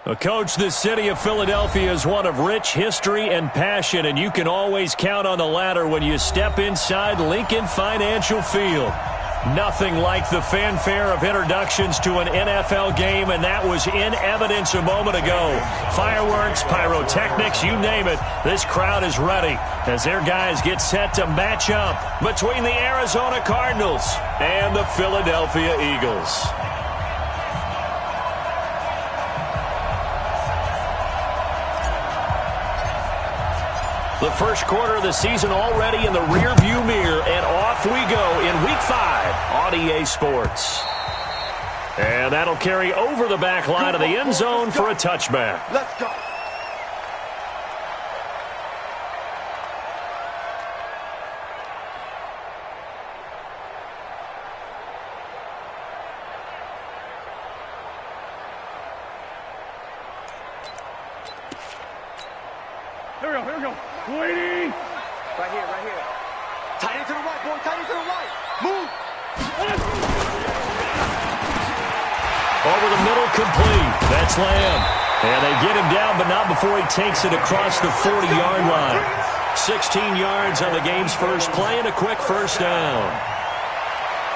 Well, Coach, the city of Philadelphia is one of rich history and passion, and you can always count on the ladder when you step inside Lincoln Financial Field. Nothing like the fanfare of introductions to an NFL game, and that was in evidence a moment ago. Fireworks, pyrotechnics, you name it, this crowd is ready as their guys get set to match up between the Arizona Cardinals and the Philadelphia Eagles. The first quarter of the season already in the rearview mirror, and off we go in Week 5 on EA Sports. And that'll carry over the back line of the end zone for a touchback. Let's go. Here we go. Waiting. Right here. Tight end to the right, boy. Tight end to the right. Move. Over the middle, complete. That's Lamb. And they get him down, but not before he takes it across the 40-yard line. 16 yards on the game's first play and a quick first down.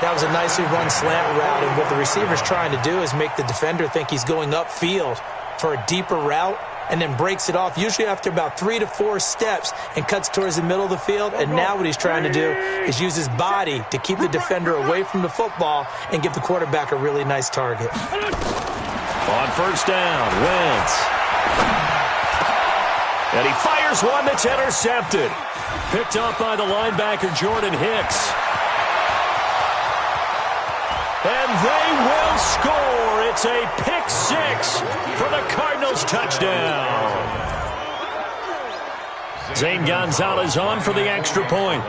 That was a nicely run slant route, and what the receiver's trying to do is make the defender think he's going upfield for a deeper route, and then breaks it off, usually after about 3 to 4 steps, and cuts towards the middle of the field. And now what he's trying to do is use his body to keep the defender away from the football and give the quarterback a really nice target. On first down, Wentz. And he fires one that's intercepted. Picked up by the linebacker, Jordan Hicks. And they will score. It's a pick six for the Cardinals touchdown. Zane Gonzalez on for the extra point.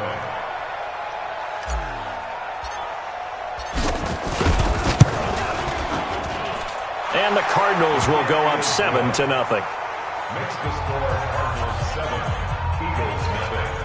And the Cardinals will go up 7-0. Makes the score Cardinals 7, Eagles nothing.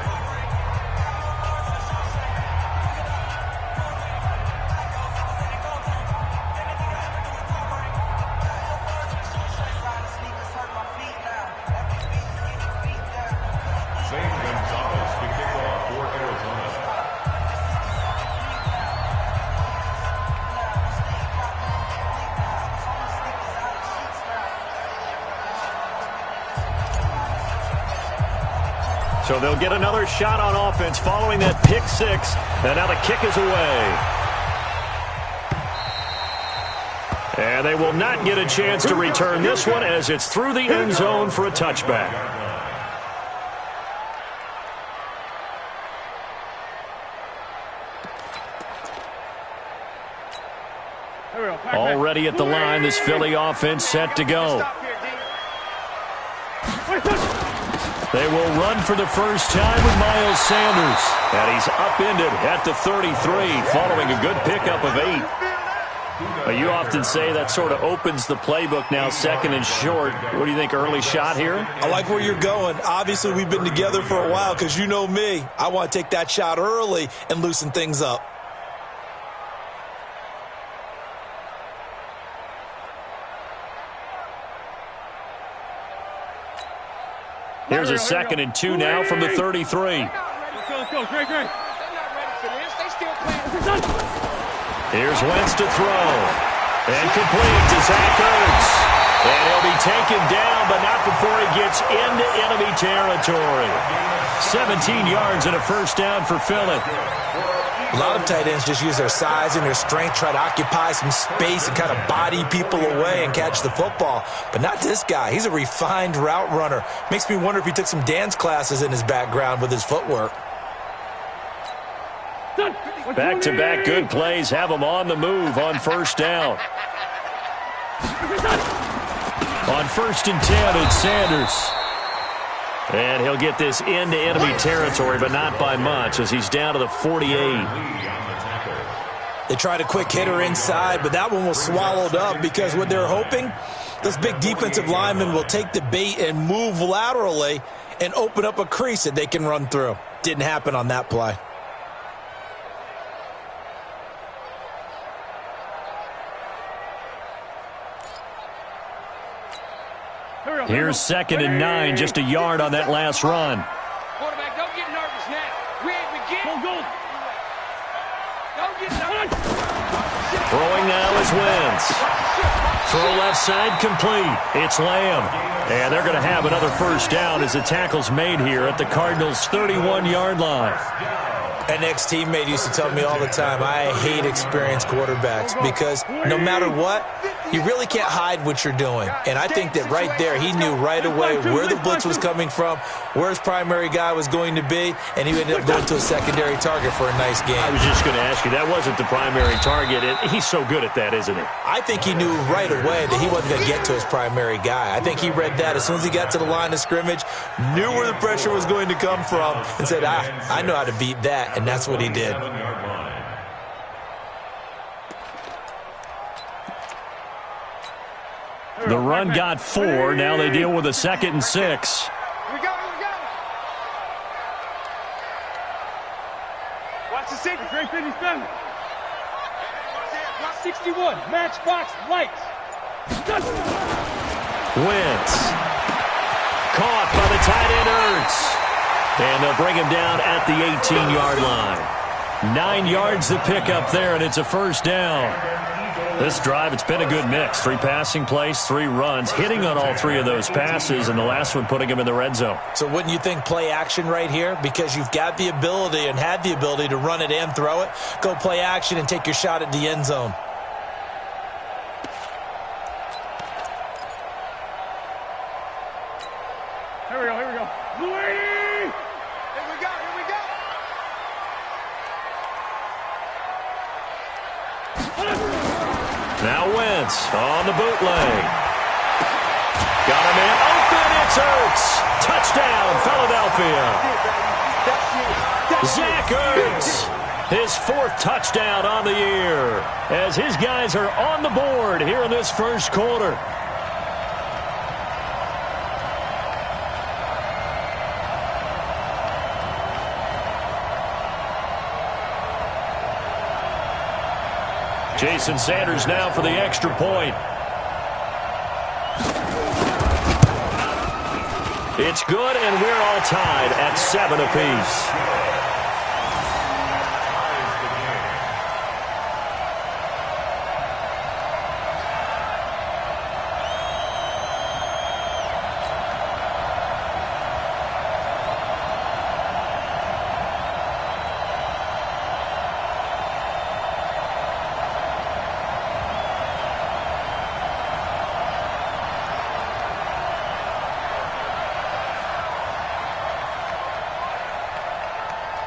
So they'll get another shot on offense following that pick six. And now the kick is away. And they will not get a chance to return this one as it's through the end zone for a touchback. Already at the line, this Philly offense set to go. They will run for the first time with Miles Sanders. And he's upended at the 33 following a good pickup of 8. You often say that sort of opens the playbook now, second and short. What do you think, early shot here? I like where you're going. Obviously, we've been together for a while because you know me. I want to take that shot early and loosen things up. Here's a 2nd and 2 now from the 33. Let's go. Great. Here's Wentz to throw. And complete to Zach Ertz. And he'll be taken down, but not before he gets into enemy territory. 17 yards and a first down for Philly. A lot of tight ends just use their size and their strength, try to occupy some space and kind of body people away and catch the football. But not this guy. He's a refined route runner. Makes me wonder if he took some dance classes in his background with his footwork. Back-to-back good plays have him on the move on first down. On 1st and 10, it's Sanders. And he'll get this into enemy territory, but not by much as he's down to the 48. They tried a quick hitter inside, but that one was swallowed up because what they're hoping, those big defensive linemen will take the bait and move laterally and open up a crease that they can run through. Didn't happen on that play. Here's 2nd and 9, just a yard on that last run. Quarterback, don't get nervous now. We ain't beginning. Go. Don't get nervous. Throwing now is Wentz. Throw left side complete. It's Lamb. And they're going to have another first down as the tackle's made here at the Cardinals' 31-yard line. An ex-teammate used to tell me all the time, I hate experienced quarterbacks because no matter what, you really can't hide what you're doing. And I think that right there, he knew right away where the blitz was coming from, where his primary guy was going to be, and he ended up going to a secondary target for a nice game. I was just going to ask you, that wasn't the primary target. He's so good at that, isn't he? I think he knew right away that he wasn't going to get to his primary guy. I think he read that as soon as he got to the line of scrimmage, knew where the pressure was going to come from, and said, I know how to beat that, and that's what he did. The run got 4. Now they deal with a 2nd and 6. Here we go. Watch the signal. Great 57. 61. Matchbox lights. Wentz. Caught by the tight end Ertz. And they'll bring him down at the 18-yard line. 9 yards to pick up there, and it's a first down. This drive, it's been a good mix. 3 passing plays, 3 runs, hitting on all 3 of those passes, and the last one putting him in the red zone. So wouldn't you think play action right here? Because you've got the ability and had the ability to run it and throw it. Go play action and take your shot at the end zone. Here we go. Here we go. Now Wentz on the bootleg. Got him in. Open, it's Ertz. Touchdown, Philadelphia. Zach Ertz, his 4th touchdown on the year, as his guys are on the board here in this first quarter. Jason Sanders now for the extra point. It's good, and we're all tied at 7 apiece.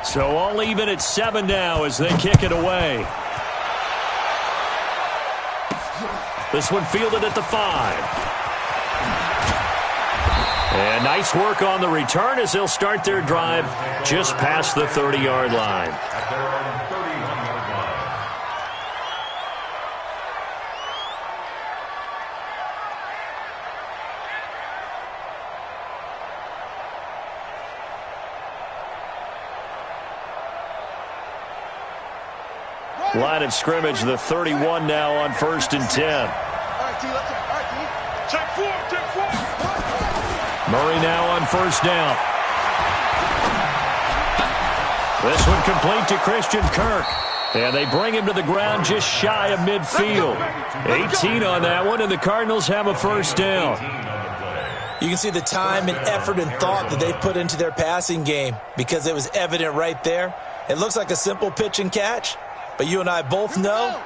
So all even at 7 now as they kick it away. This one fielded at the 5. And nice work on the return as they'll start their drive just past the 30-yard line. Line of scrimmage, the 31 now on 1st and 10. All right, T, let's go. All right, T. Check 4. Murray now on 1st down. This one complete to Christian Kirk. And they bring him to the ground just shy of midfield. 18 on that one, and the Cardinals have a first down. You can see the time and effort and thought that they've put into their passing game because it was evident right there. It looks like a simple pitch and catch, but you and I both know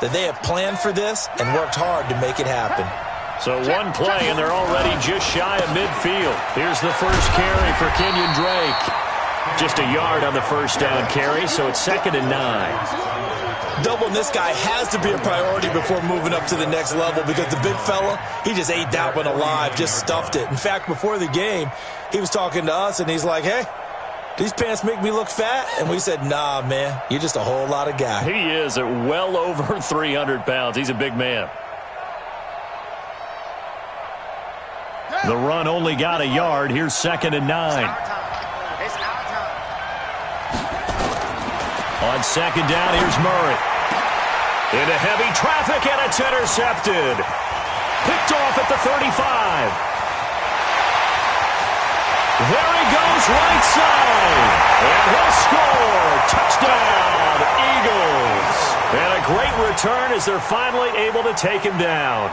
that they have planned for this and worked hard to make it happen. So one play, and they're already just shy of midfield. Here's the first carry for Kenyon Drake. Just a yard on the first down carry, so it's 2nd and 9. Doubling this guy has to be a priority before moving up to the next level because the big fella, he just ate that one alive, just stuffed it. In fact, before the game, he was talking to us, and he's like, hey, these pants make me look fat? And we said, nah, man, you're just a whole lot of guy. He is at well over 300 pounds. He's a big man. The run only got a yard. Here's 2nd and 9. On 2nd down, here's Murray. Into heavy traffic, and it's intercepted. Picked off at the 35. There he goes, right side. And he'll score. Touchdown, Eagles. And a great return as they're finally able to take him down.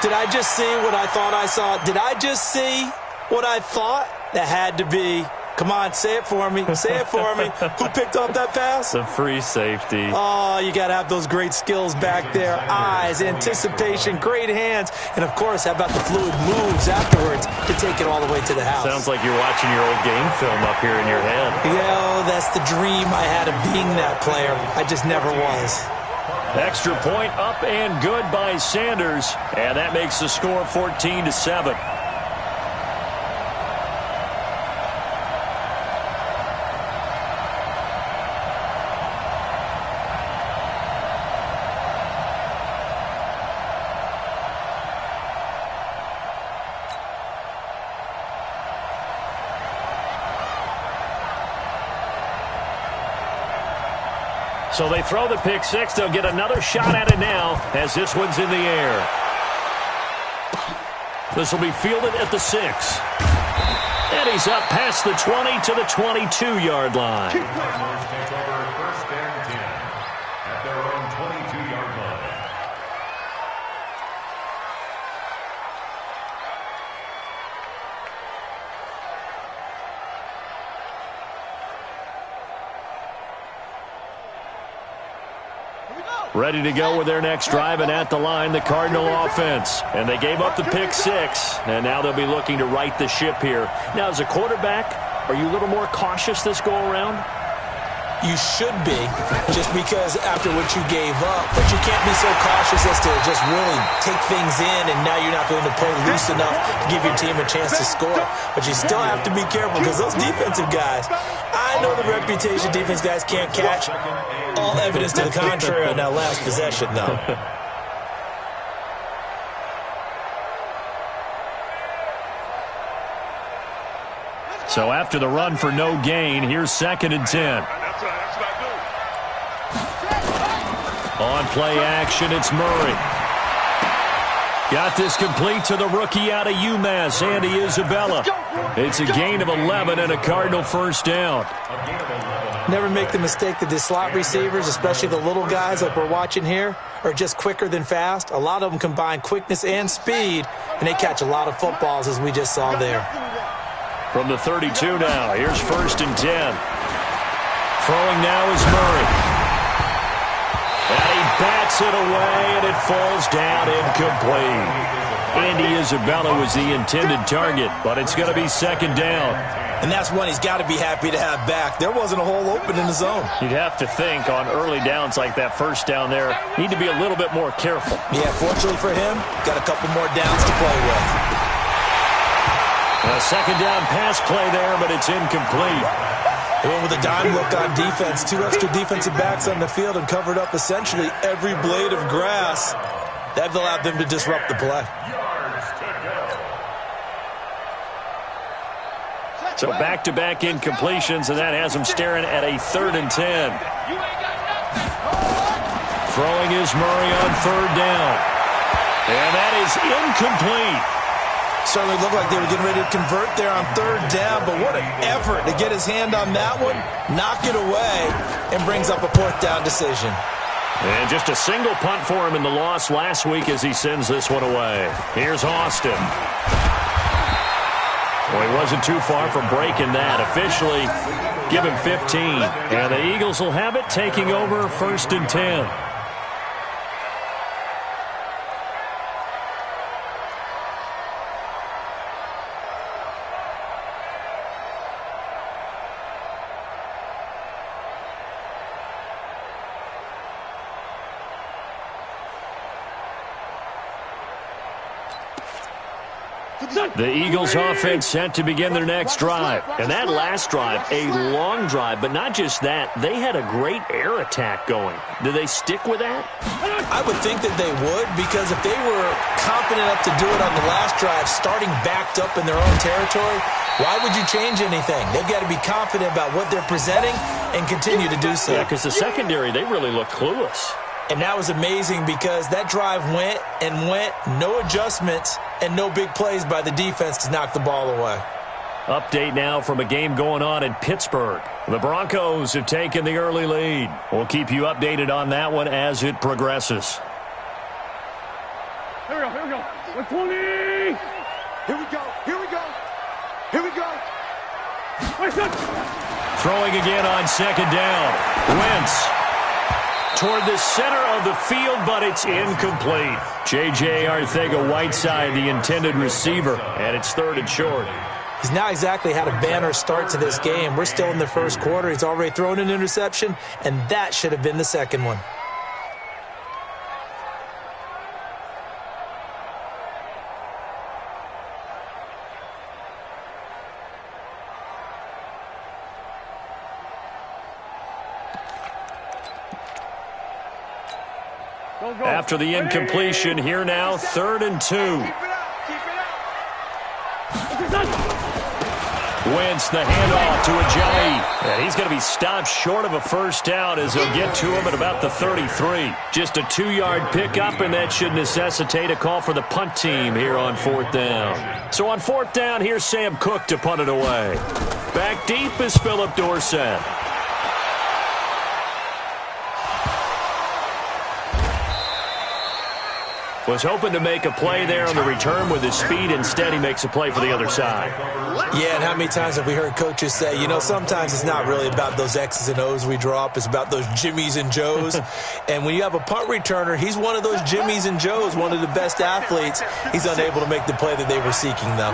Did I just see what I thought I saw? Did I just see what I thought? That had to be. Come on, say it for me. Say it for me. Who picked up that pass? The free safety. Oh, you got to have those great skills back there. Eyes, anticipation, great hands. And, of course, how about the fluid moves afterwards to take it all the way to the house? Sounds like you're watching your old game film up here in your head. Yeah, that's the dream I had of being that player. I just never was. Extra point up and good by Sanders. And that makes the score 14-7. So they throw the pick six. They'll get another shot at it now as this one's in the air. This will be fielded at the 6. And he's up past the 20 to the 22-yard line. Take over first and 10 at their own 22-yard line. Ready to go with their next drive, and at the line, the Cardinal offense. And they gave up the pick six, and now they'll be looking to right the ship here. Now, as a quarterback, are you a little more cautious this go-around? You should be, just because after what you gave up. But you can't be so cautious as to just really take things in, and now you're not going to play loose enough to give your team a chance to score. But you still have to be careful because those defensive guys, I know the reputation defense guys can't catch. All evidence to the contrary on that last possession, though. So after the run for no gain, here's 2nd and 10. On play action, it's Murray. Got this complete to the rookie out of UMass, Andy Isabella. It's a gain of 11 and a Cardinal first down. Never make the mistake that the slot receivers, especially the little guys like we're watching here, are just quicker than fast. A lot of them combine quickness and speed, and they catch a lot of footballs, as we just saw there. From the 32 now, here's 1st and 10. Throwing now is Murray. And he bats it away, and it falls down incomplete. Andy Isabella was the intended target, but it's going to be 2nd down. And that's one he's got to be happy to have back. There wasn't a hole open in the zone. You'd have to think on early downs like that first down there, need to be a little bit more careful. Yeah, fortunately for him, got a couple more downs to play with. A 2nd down pass play there, but it's incomplete. They went with a dime look on defense. 2 extra defensive backs on the field and covered up essentially every blade of grass. That allowed them to disrupt the play. So back-to-back incompletions, and that has them staring at a 3rd and 10. Throwing is Murray on 3rd down. And that is incomplete. Certainly looked like they were getting ready to convert there on 3rd down, but what an effort to get his hand on that one, knock it away, and brings up a 4th down decision. And just a single punt for him in the loss last week as he sends this one away. Here's Austin. Well, he wasn't too far from breaking that. Officially, give him 15. And the Eagles will have it, taking over 1st and 10. The Eagles offense set to begin their next drive. And that last drive, a long drive, but not just that, they had a great air attack going. Do they stick with that? I would think that they would, because if they were confident enough to do it on the last drive, starting backed up in their own territory, why would you change anything? They've got to be confident about what they're presenting and continue to do so. Yeah, because the secondary, they really look clueless. And that was amazing because that drive went and went, no adjustments and no big plays by the defense to knock the ball away. Update now from a game going on in Pittsburgh. The Broncos have taken the early lead. We'll keep you updated on that one as it progresses. Here we go, here we go. 120! Here we go, here we go. Here we go. Wait, good. Throwing again on second down. Wentz toward the center of the field, but it's incomplete. J.J. Arcega-Whiteside, the intended receiver, and it's 3rd and short. He's now exactly had a banner start to this game. We're still in the first quarter. He's already thrown an interception, and that should have been the second one. Go. After the incompletion, here now, 3rd and 2. Keep it up, keep it up. Wentz, the handoff to Ajayi. And he's going to be stopped short of a first down as he'll get to him at about the 33. Just a 2-yard pickup, and that should necessitate a call for the punt team here on 4th down. So on 4th down, here's Sam Cook to punt it away. Back deep is Philip Dorsett. Was hoping to make a play there on the return with his speed. Instead, he makes a play for the other side. Yeah, and how many times have we heard coaches say, you know, sometimes it's not really about those X's and O's we drop. It's about those Jimmies and Joes. And when you have a punt returner, he's one of those Jimmies and Joes, one of the best athletes. He's unable to make the play that they were seeking, though.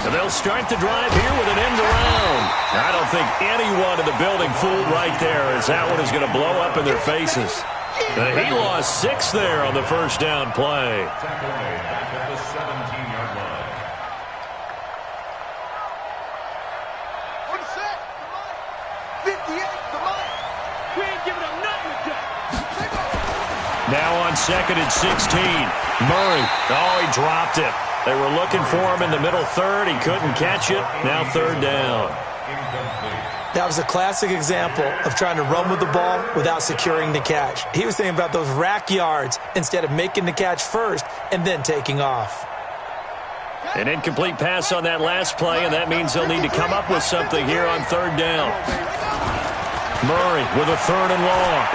And they'll start the drive here with an end around. I don't think anyone in the building fooled right there, as that one is going to blow up in their faces. He lost 6 there on the first down play. Tackle made back at the 17-yard line. On set, come on. 58, come on. We ain't giving up nothing today. Now on 2nd and 16. Murray. Oh, he dropped it. They were looking for him in the middle 3rd. He couldn't catch it. Now 3rd down. Incomplete. That was a classic example of trying to run with the ball without securing the catch. He was thinking about those rack yards instead of making the catch first and then taking off. An incomplete pass on that last play, and that means they'll need to come up with something here on 3rd down. Murray with a 3rd and long.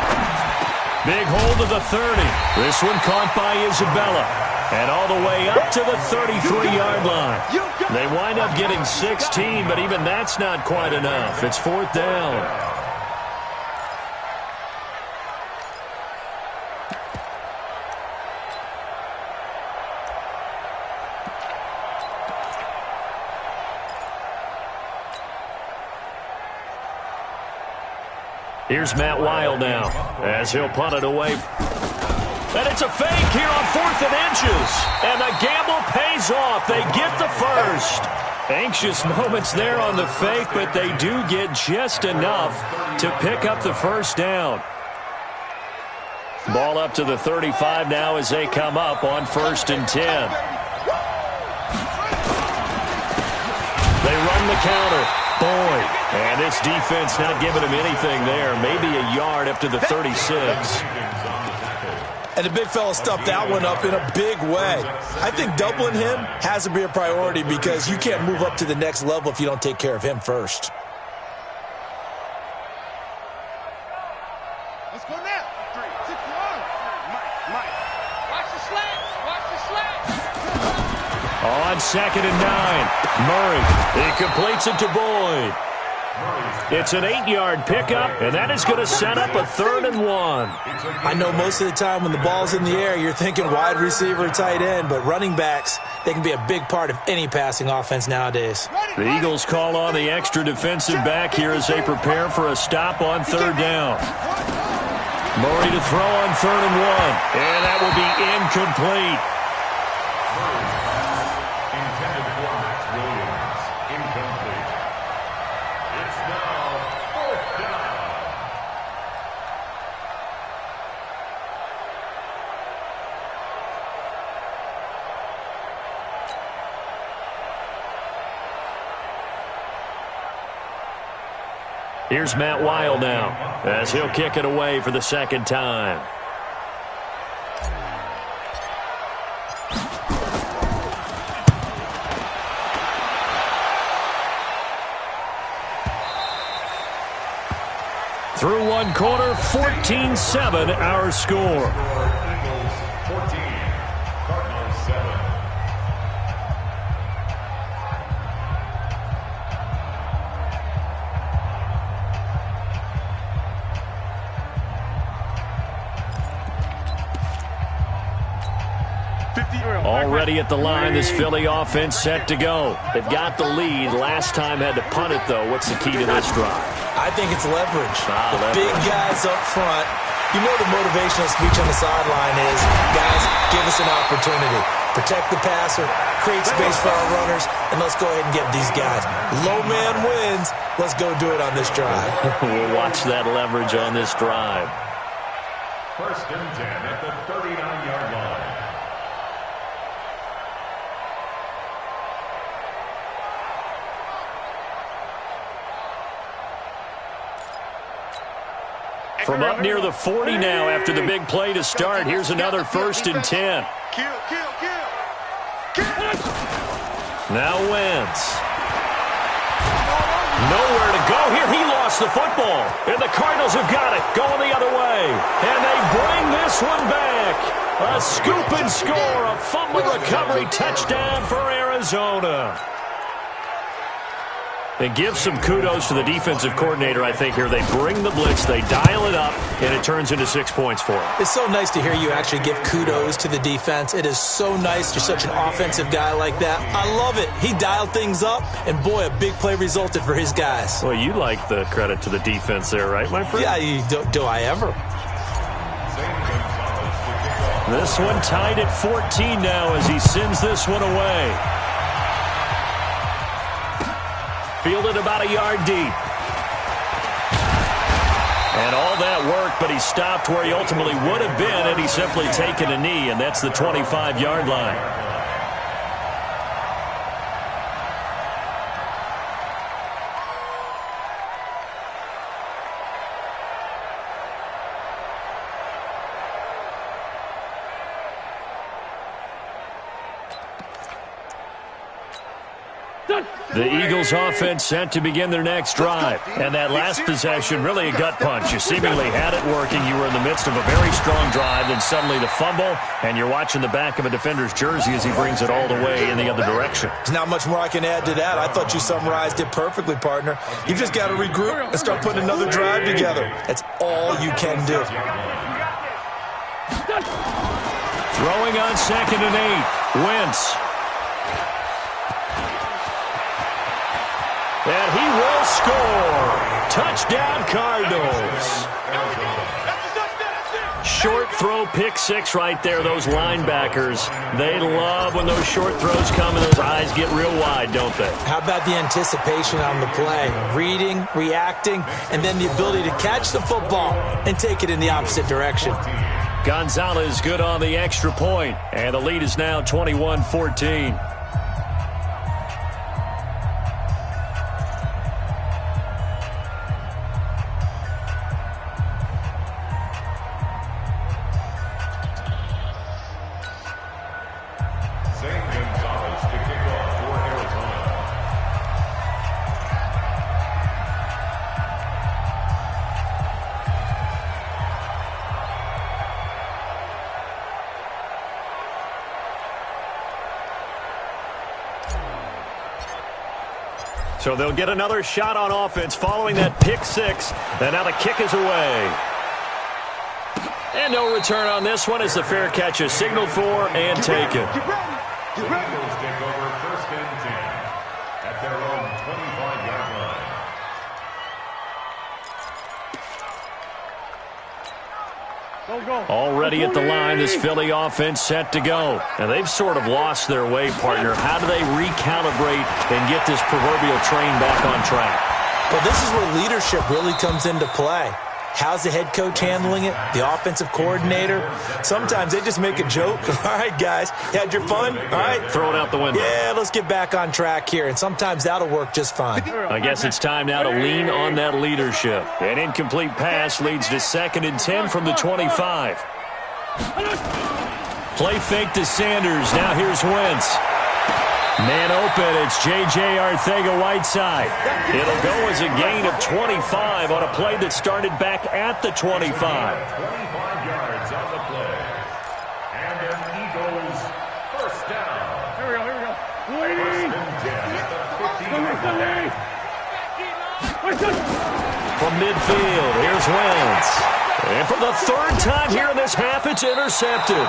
Big hold of the 30. This one caught by Isabella. And all the way up to the 33-yard line. They wind up getting 16, but even that's not quite enough. It's 4th down. Here's Matt Weil now as he'll punt it away. And it's a fake here on 4th and inches. And the gamble pays off. They get the first. Anxious moments there on the fake, but they do get just enough to pick up the first down. Ball up to the 35 now as they come up on 1st and 10. They run the counter. Boyd. And this defense not giving him anything there. Maybe a yard up to the 36. And the big fella stuffed that one up in a big way. I think doubling him has to be a priority because you can't move up to the next level if you don't take care of him first. Let's go now. 3, 6, 1. Mike. Watch the slants. Watch the slants. On 2nd and 9. Murray. He completes it to Boyd. It's an 8-yard pickup, and that is going to set up a 3rd and 1. I know most of the time when the ball's in the air, you're thinking wide receiver, tight end, but running backs, they can be a big part of any passing offense nowadays. The Eagles call on the extra defensive back here as they prepare for a stop on 3rd down. Murray to throw on 3rd and 1, and that will be incomplete. Intended for Max Williams. Incomplete. It's now 4th down. Here's Matt Weil now as he'll kick it away for the second time. Through one quarter, 14-7 our score. Eagles 14, Cardinals 7. Already at the line, this Philly offense set to go. They've got the lead. Last time had to punt it, though. What's the key to this drive? I think it's leverage. Leverage. Big guys up front. You know the motivational speech on the sideline is, guys, give us an opportunity. Protect the passer, create space for our runners, and let's go ahead and get these guys. Low man wins. Let's go do it on this drive. We'll watch that leverage on this drive. First and 10 at the 39-yard line. From up near the 40 now after the big play to start. Here's another first and 10. Now Wentz. Nowhere to go here. He lost the football. And the Cardinals have got it. Going the other way. And they bring this one back. A scoop and score. A fumble recovery touchdown for Arizona. And give some kudos to the defensive coordinator, I think, here. They bring the blitz, they dial it up, and it turns into 6 points for them. It's so nice to hear you actually give kudos to the defense. It is so nice. You're such an offensive guy like that. I love it. He dialed things up, and boy, a big play resulted for his guys. Well, you like the credit to the defense there, right, my friend? Yeah, do I ever? This one tied at 14 now as he sends this one away. Fielded about a yard deep. And all that work, but he stopped where he ultimately would have been had he simply taken a knee, and that's the 25-yard line. The Eagles offense set to begin their next drive. And that last possession, really a gut punch. You seemingly had it working. You were in the midst of a very strong drive. Then suddenly the fumble, and you're watching the back of a defender's jersey as he brings it all the way in the other direction. There's not much more I can add to that. I thought you summarized it perfectly, partner. You've just got to regroup and start putting another drive together. That's all you can do. Throwing on 2nd and 8. Wentz. And he will score. Touchdown, Cardinals. Short throw, pick six right there. Those linebackers, they love when those short throws come and those eyes get real wide, don't they? How about the anticipation on the play? Reading, reacting, and then the ability to catch the football and take it in the opposite direction. Gonzalez good on the extra point, and the lead is now 21-14. So they'll get another shot on offense following that pick six. And now the kick is away. And no return on this one as the fair catch is signaled for and taken. The Eagles take over 1st and 10 at their own 25-yard line. Already at the line, this Philly offense set to go. And they've sort of lost their way, partner. How do they recalibrate and get this proverbial train back on track? Well, this is where leadership really comes into play. How's the head coach handling it? The offensive coordinator? Sometimes they just make a joke. All right, guys, you had your fun? All right. Throw it out the window. Yeah, let's get back on track here, and sometimes that'll work just fine. I guess it's time now to lean on that leadership. An incomplete pass leads to 2nd and 10 from the 25. Play fake to Sanders. Now here's Wentz. Man open, it's J.J. Arcega-Whiteside. It'll go as a gain of 25 on a play that started back at the 25. 25 yards on the play. And an Eagles first down. Here we go. First Lady! and 10 at the 15-yard line. From midfield, here's Wentz. And for the 3rd time here in this half, it's intercepted.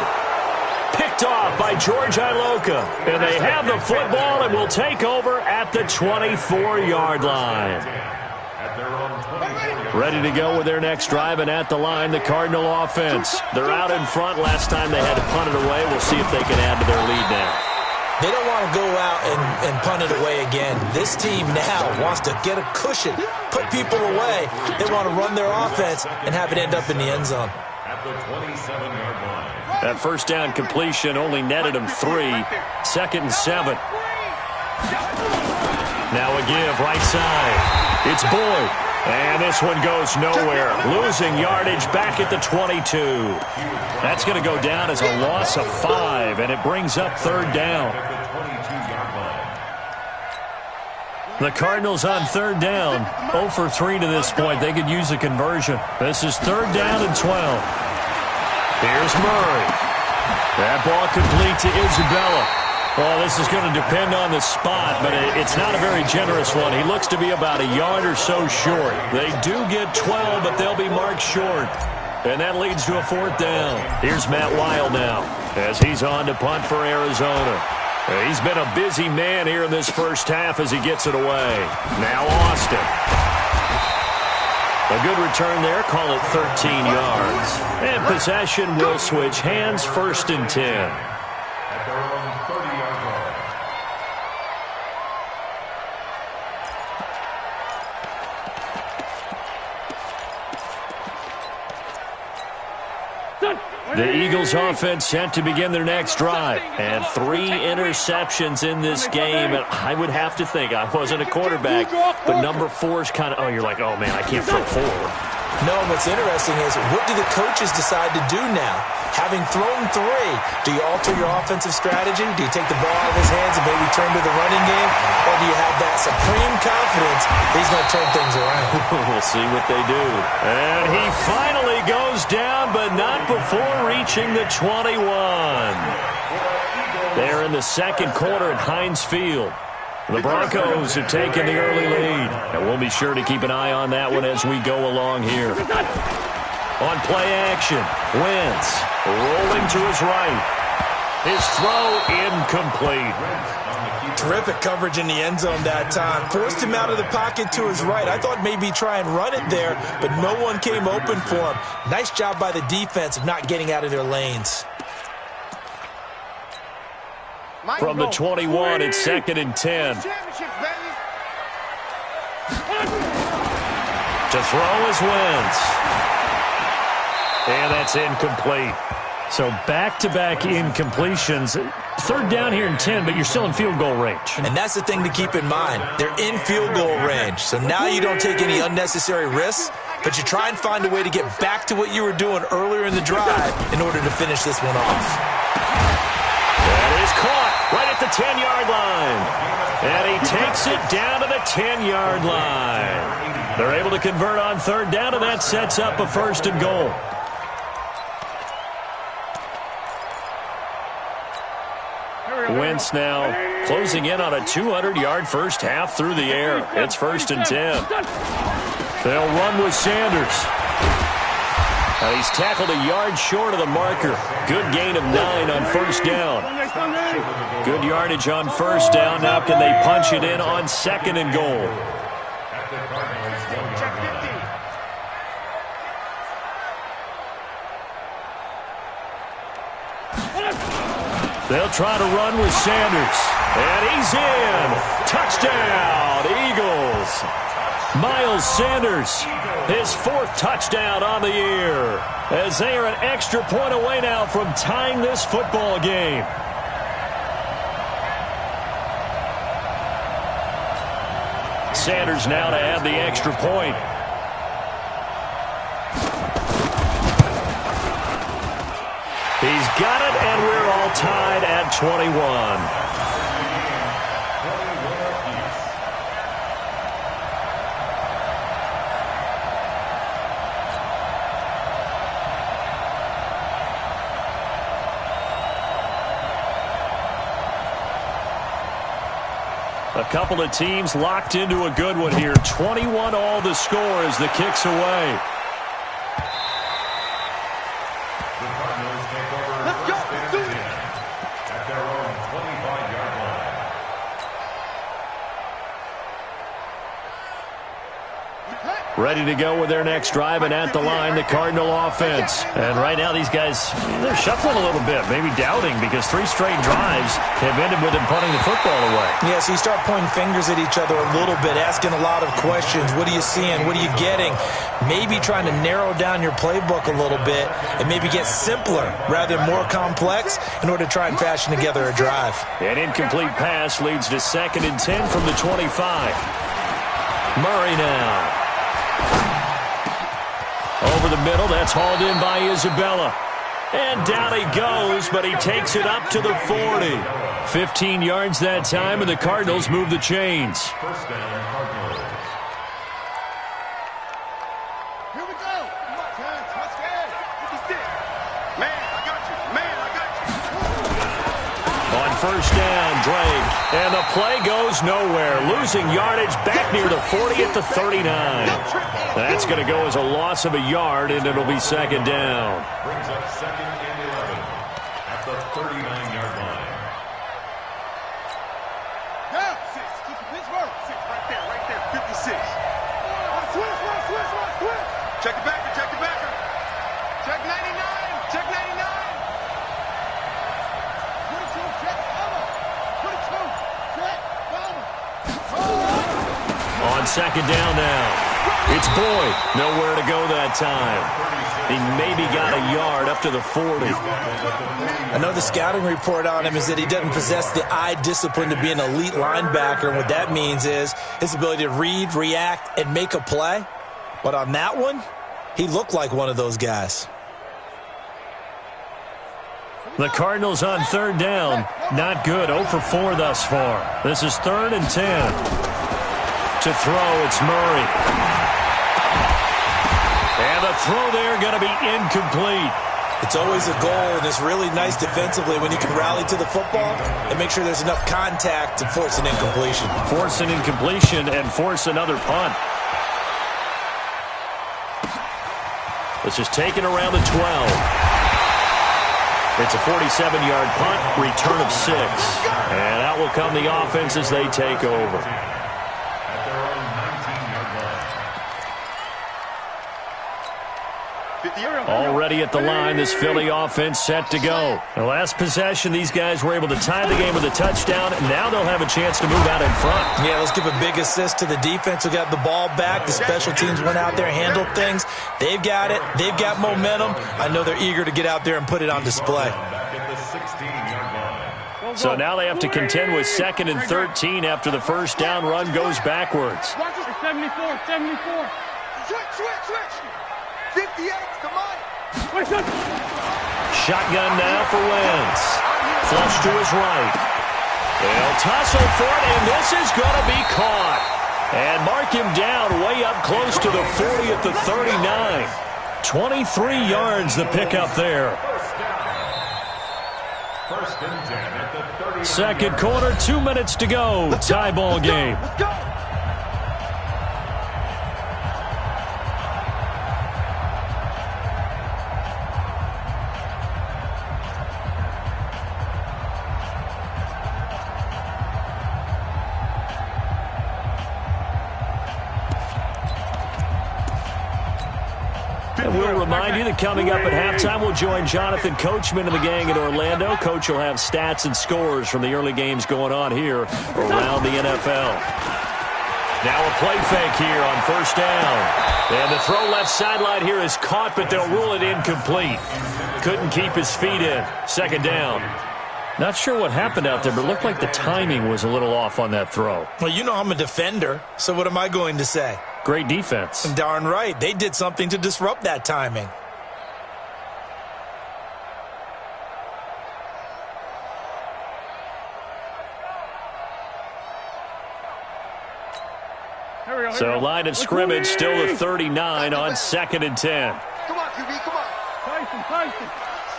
Picked off by George Iloka. And they have the football and will take over at the 24-yard line. Ready to go with their next drive, and at the line, the Cardinal offense. They're out in front. Last time they had to punt it away. We'll see if they can add to their lead now. They don't want to go out and punt it away again. This team now wants to get a cushion, put people away. They want to run their offense and have it end up in the end zone. At the 27-yard line. That first down completion only netted him 3. 2nd and 7. Now a give, right side. It's Boyd. And this one goes nowhere. Losing yardage back at the 22. That's going to go down as a loss of 5, and it brings up 3rd down. The Cardinals on 3rd down. 0 for 3 to this point. They could use a conversion. This is 3rd down and 12. Here's Murray. That ball complete to Isabella. Well, this is going to depend on the spot, but it's not a very generous one. He looks to be about a yard or so short. They do get 12, but they'll be marked short. And that leads to a 4th down. Here's Matt Wild now as he's on to punt for Arizona. He's been a busy man here in this first half as he gets it away. Now Austin. A good return there. Call it 13 yards. And possession will switch hands. 1st and 10. At their own 30-yard line. The Eagles offense set to begin their next drive. And 3 interceptions in this game. And I would have to think, I wasn't a quarterback, but number 4 is kind of, you're like, oh, man, I can't throw 4. No, what's interesting is, what do the coaches decide to do now? Having thrown 3, do you alter your offensive strategy? Do you take the ball out of his hands and maybe turn to the running game? Or do you have that supreme confidence he's going to turn things around? We'll see what they do. And he finally goes down, but not before reaching the 21. They're in the 2nd quarter at Heinz Field. The Broncos have taken the early lead, and we'll be sure to keep an eye on that one as we go along here. On play action, Wentz rolling to his right. His throw incomplete. Terrific coverage in the end zone that time. Forced him out of the pocket to his right. I thought maybe try and run it there, but no one came open for him. Nice job by the defense of not getting out of their lanes. From the 21, it's 2nd and 10. To throw is Wentz. And that's incomplete. So back-to-back incompletions. 3rd down here and 10, but you're still in field goal range. And that's the thing to keep in mind. They're in field goal range. So now you don't take any unnecessary risks, but you try and find a way to get back to what you were doing earlier in the drive in order to finish this one off. That is caught right at the 10-yard line. And he takes it down to the 10-yard line. They're able to convert on 3rd down, and that sets up a 1st and goal. Wentz now closing in on a 200-yard first half through the air. It's 1st and 10. They'll run with Sanders. He's tackled a yard short of the marker. Good gain of 9 on 1st down. Good yardage on 1st down. Now can they punch it in on 2nd and goal? They'll try to run with Sanders. And he's in. Touchdown, Eagles. Miles Sanders, his 4th touchdown on the year, as they are an extra point away now from tying this football game. Sanders now to add the extra point. He's got it, and we're all tied at 21. A couple of teams locked into a good one here. 21 all the score as the kick's away. The Cardinals take over first and 10 at their own 25-yard line. Ready to go with their next drive, and at the line, the Cardinal offense. And right now, these guys, they're shuffling a little bit, maybe doubting, because 3 straight drives have ended with them punting the football away. Yeah, so you start pointing fingers at each other a little bit, asking a lot of questions. What are you seeing? What are you getting? Maybe trying to narrow down your playbook a little bit and maybe get simpler rather than more complex in order to try and fashion together a drive. An incomplete pass leads to 2nd and 10 from the 25. Murray now. Over the middle, that's hauled in by Isabella. And down he goes, but he takes it up to the 40. 15 yards that time, and the Cardinals move the chains. First down, Cardinals. Here we go. Touchdown. 56. Man, I got you. Man, I got you. On first down, Drake. And the play goes nowhere. Losing yardage back near the 40 at the 39. That's going to go as a loss of a yard, and it'll be 2nd down. Brings up 2nd and 11 at the 39-yard line. Down 6. Keep the Pittsburgh. 6 right there. 56. Switch. Check the backer. Check 99. Check 99. 22. Check cover. 22. Check cover. On 2nd down now. It's Boyd. Nowhere to go that time. He maybe got a yard up to the 40. I know the scouting report on him is that he doesn't possess the eye discipline to be an elite linebacker. And what that means is his ability to read, react, and make a play. But on that one, he looked like one of those guys. The Cardinals on 3rd down. Not good. 0 for 4 thus far. This is 3rd and 10. To throw, it's Murray. And the throw there going to be incomplete. It's always a goal, and it's really nice defensively when you can rally to the football and make sure there's enough contact to force an incompletion. Force an incompletion and force another punt. This is taken around the 12. It's a 47-yard punt, return of 6. And out will come the offense as they take over. Already at the line, this Philly offense set to go. The last possession, these guys were able to tie the game with a touchdown, and now they'll have a chance to move out in front. Yeah, let's give a big assist to the defense who got the ball back. The special teams went out there, handled things. They've got it. They've got momentum. I know they're eager to get out there and put it on display. So now they have to contend with 2nd and 13 after the first down run goes backwards. 74. Switch. 58's the money. Shotgun now for Wentz. Flush to his right. They'll tussle for it, and this is going to be caught. And mark him down way up close to the 40 at the 39. 23 yards the pickup there. First and 10 at the 39. Second quarter, 2 minutes to go. Tie ball game. Let's go. And we'll remind you that coming up at halftime, we'll join Jonathan Coachman and the gang in Orlando. Coach will have stats and scores from the early games going on here around the NFL. Now a play fake here on first down. And the throw left sideline here is caught, but they'll rule it incomplete. Couldn't keep his feet in. Second down. Not sure what happened out there, but it looked like the timing was a little off on that throw. Well, you know I'm a defender, so what am I going to say? Great defense. Darn right. They did something to disrupt that timing. So line of scrimmage still the 39 on 2nd and 10. Come on, QB, come on. Tyson.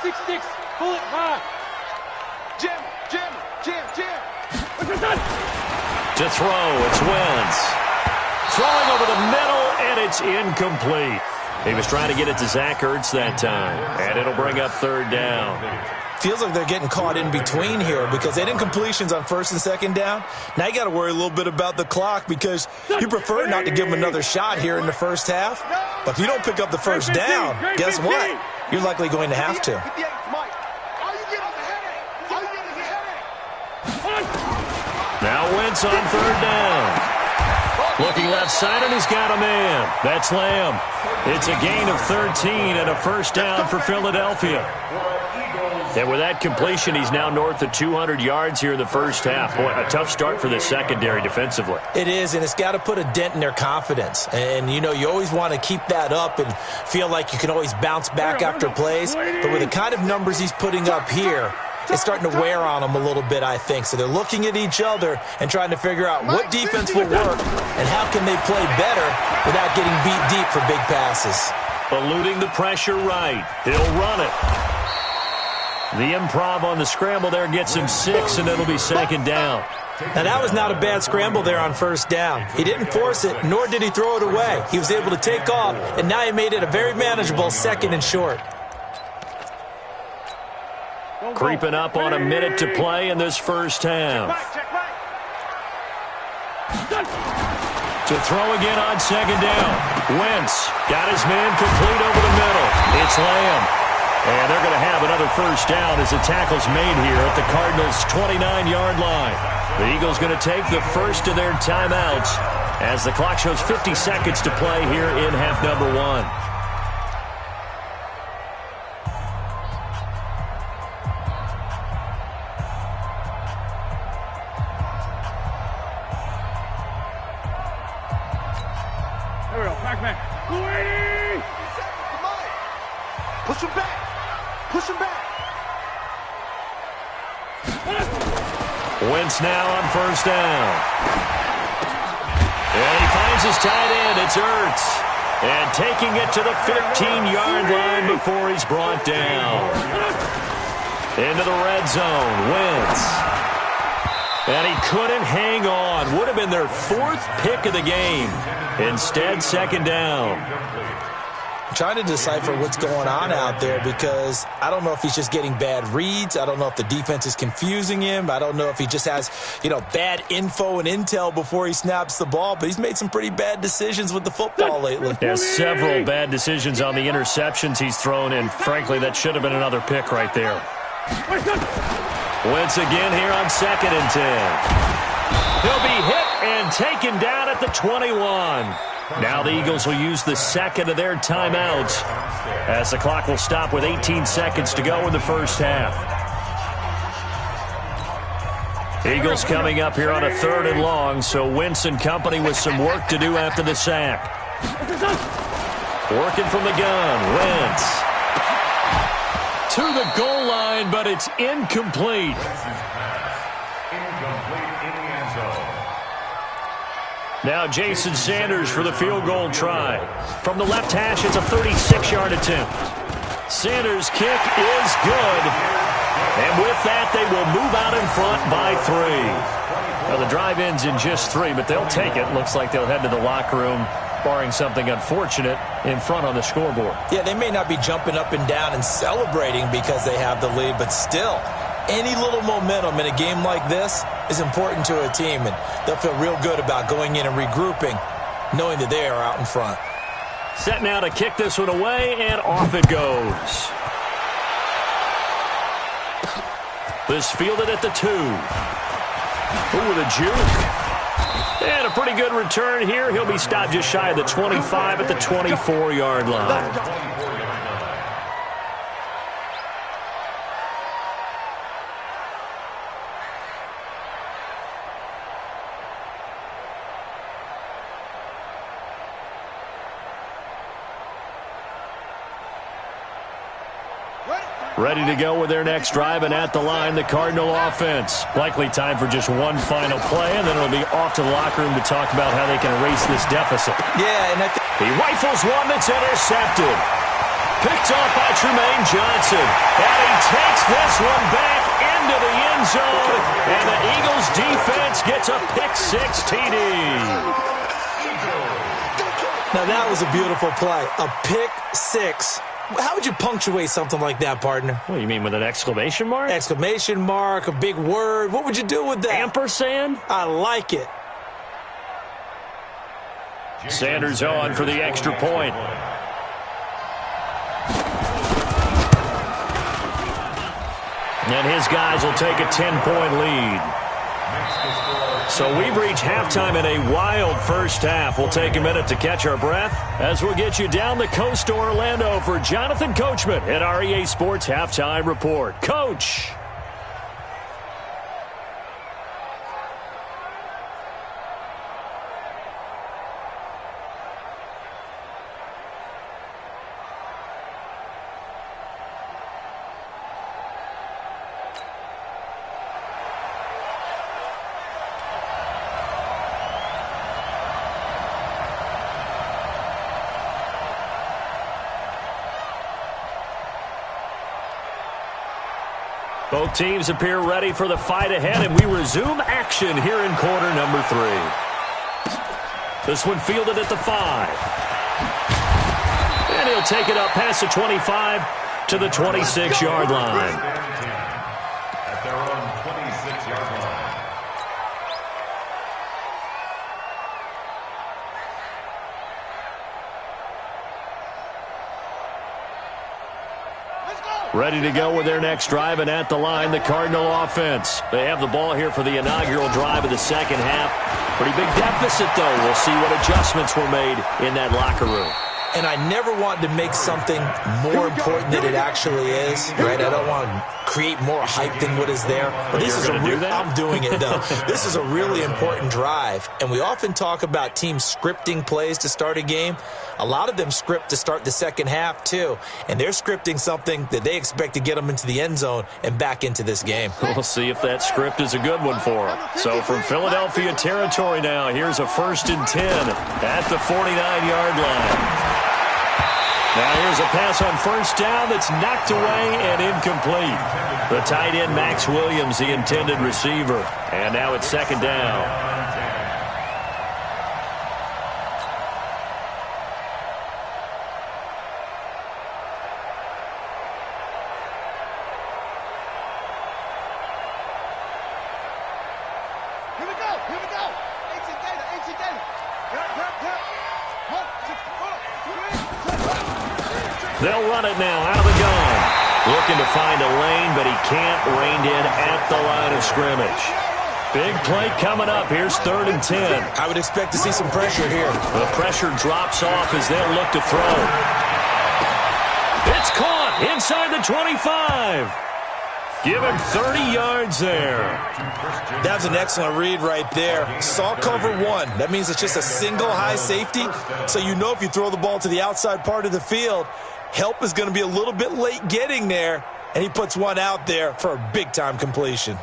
6-6, pull it high. Jam. To throw, it's Wentz. Throwing over the middle, and it's incomplete. He was trying to get it to Zach Ertz that time, and it'll bring up third down. Feels like they're getting caught in between here because they had incompletions on first and second down. Now you got to worry a little bit about the clock because you prefer not to give them another shot here in the first half. But if you don't pick up the first down, guess what? You're likely going to have to. Now Wentz on third down. Looking left side, and he's got a man. That's Lamb. It's a gain of 13 and a first down for Philadelphia. And with that completion, he's now north of 200 yards here in the first half. Boy, a tough start for the secondary defensively. It is, and it's got to put a dent in their confidence. And, you know, you always want to keep that up and feel like you can always bounce back after plays. But with the kind of numbers he's putting up here, it's starting to wear on them a little bit, I think. So they're looking at each other and trying to figure out what defense will work and how can they play better without getting beat deep for big passes. Eluding the pressure right. He'll run it. The improv on the scramble there gets him 6, and it'll be second down. Now, that was not a bad scramble there on first down. He didn't force it, nor did he throw it away. He was able to take off, and now he made it a very manageable second and short. Creeping up on a minute to play in this first half. To throw again on second down. Wentz got his man complete over the middle. It's Lamb. And they're going to have another first down as the tackle's made here at the Cardinals' 29-yard line. The Eagles going to take the first of their timeouts as the clock shows 50 seconds to play here in half number 1. There we go. Back. Push him back. Wentz now on first down. And he finds his tight end. It's Ertz. And taking it to the 15-yard line before he's brought down. Into the red zone. Wentz. And he couldn't hang on. Would have been their 4th pick of the game. Instead, second down. I'm trying to decipher what's going on out there because I don't know if he's just getting bad reads. I don't know if the defense is confusing him. I don't know if he just has, bad info and intel before he snaps the ball. But he's made some pretty bad decisions with the football lately. Has several bad decisions on the interceptions he's thrown, and frankly, that should have been another pick right there. Wentz again here on 2nd and 10. He'll be hit and taken down at the 21. Now the Eagles will use the second of their timeouts as the clock will stop with 18 seconds to go in the first half. Eagles coming up here on a 3rd and long, so Wentz and company with some work to do after the sack. Working from the gun, Wentz. To the goal line, but it's incomplete. Now Jason Sanders for the field goal try. From the left hash, it's a 36-yard attempt. Sanders' kick is good. And with that, they will move out in front by 3. Well, the drive ends in just 3, but they'll take it. Looks like they'll head to the locker room, barring something unfortunate, in front on the scoreboard. Yeah, they may not be jumping up and down and celebrating because they have the lead, but still, any little momentum in a game like this is important to a team, and they'll feel real good about going in and regrouping, knowing that they are out in front. Set now to kick this one away, and off it goes. This fielded at the 2. Ooh, with a juke. And a pretty good return here. He'll be stopped just shy of the 25 at the 24-yard line. Ready to go with their next drive, and at the line, the Cardinal offense. Likely time for just one final play, and then it'll be off to the locker room to talk about how they can erase this deficit. Yeah, and he rifles one that's intercepted. Picked off by Tremaine Johnson. And he takes this one back into the end zone, and the Eagles defense gets a pick-6 TD. Now, that was a beautiful play. A pick-6. How would you punctuate something like that, partner? What do you mean, with an exclamation mark? Exclamation mark, a big word. What would you do with that? Ampersand? I like it. Sanders on for the extra point. And his guys will take a 10-point lead. So we've reached halftime in a wild first half. We'll take a minute to catch our breath as we'll get you down the coast to Orlando for Jonathan Coachman at our EA Sports Halftime Report. Coach. Both teams appear ready for the fight ahead, and we resume action here in quarter number 3. This one fielded at the 5. And he'll take it up past the 25 to the 26-yard line. At their own 26-yard line. Ready to go with their next drive, and at the line, the Cardinal offense. They have the ball here for the inaugural drive of the second half. Pretty big deficit, though. We'll see what adjustments were made in that locker room. And I never want to make something more important than it actually is, right? I don't want to create more hype than what is there. But this is I'm doing it, though. This is a really important drive. And we often talk about teams scripting plays to start a game. A lot of them script to start the second half, too. And they're scripting something that they expect to get them into the end zone and back into this game. We'll see if that script is a good one for them. So from Philadelphia territory now, here's a 1st and 10 at the 49-yard line. Now here's a pass on first down that's knocked away and incomplete. The tight end, Max Williams, the intended receiver. And now it's 2nd down. They'll run it now out of the gun. Looking to find a lane, but he can't. Reined in at the line of scrimmage. Big play coming up. Here's 3rd and 10. I would expect to see some pressure here. The pressure drops off as they'll look to throw. It's caught inside the 25. Give him 30 yards there. That was an excellent read right there. Saw cover 1. That means it's just a single high safety. So you know if you throw the ball to the outside part of the field, help is going to be a little bit late getting there, and he puts one out there for a big-time completion.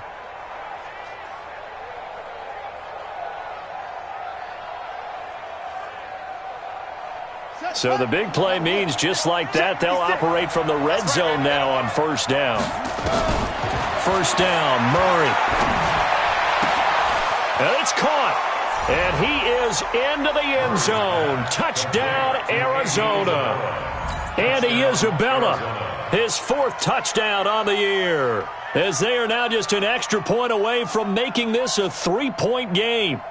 So the big play means just like that, they'll operate from the red zone now on 1st down. 1st down, Murray. And it's caught. And he is into the end zone. Touchdown, Arizona. Andy Isabella, his 4th touchdown on the year, as they are now just an extra point away from making this a 3-point game.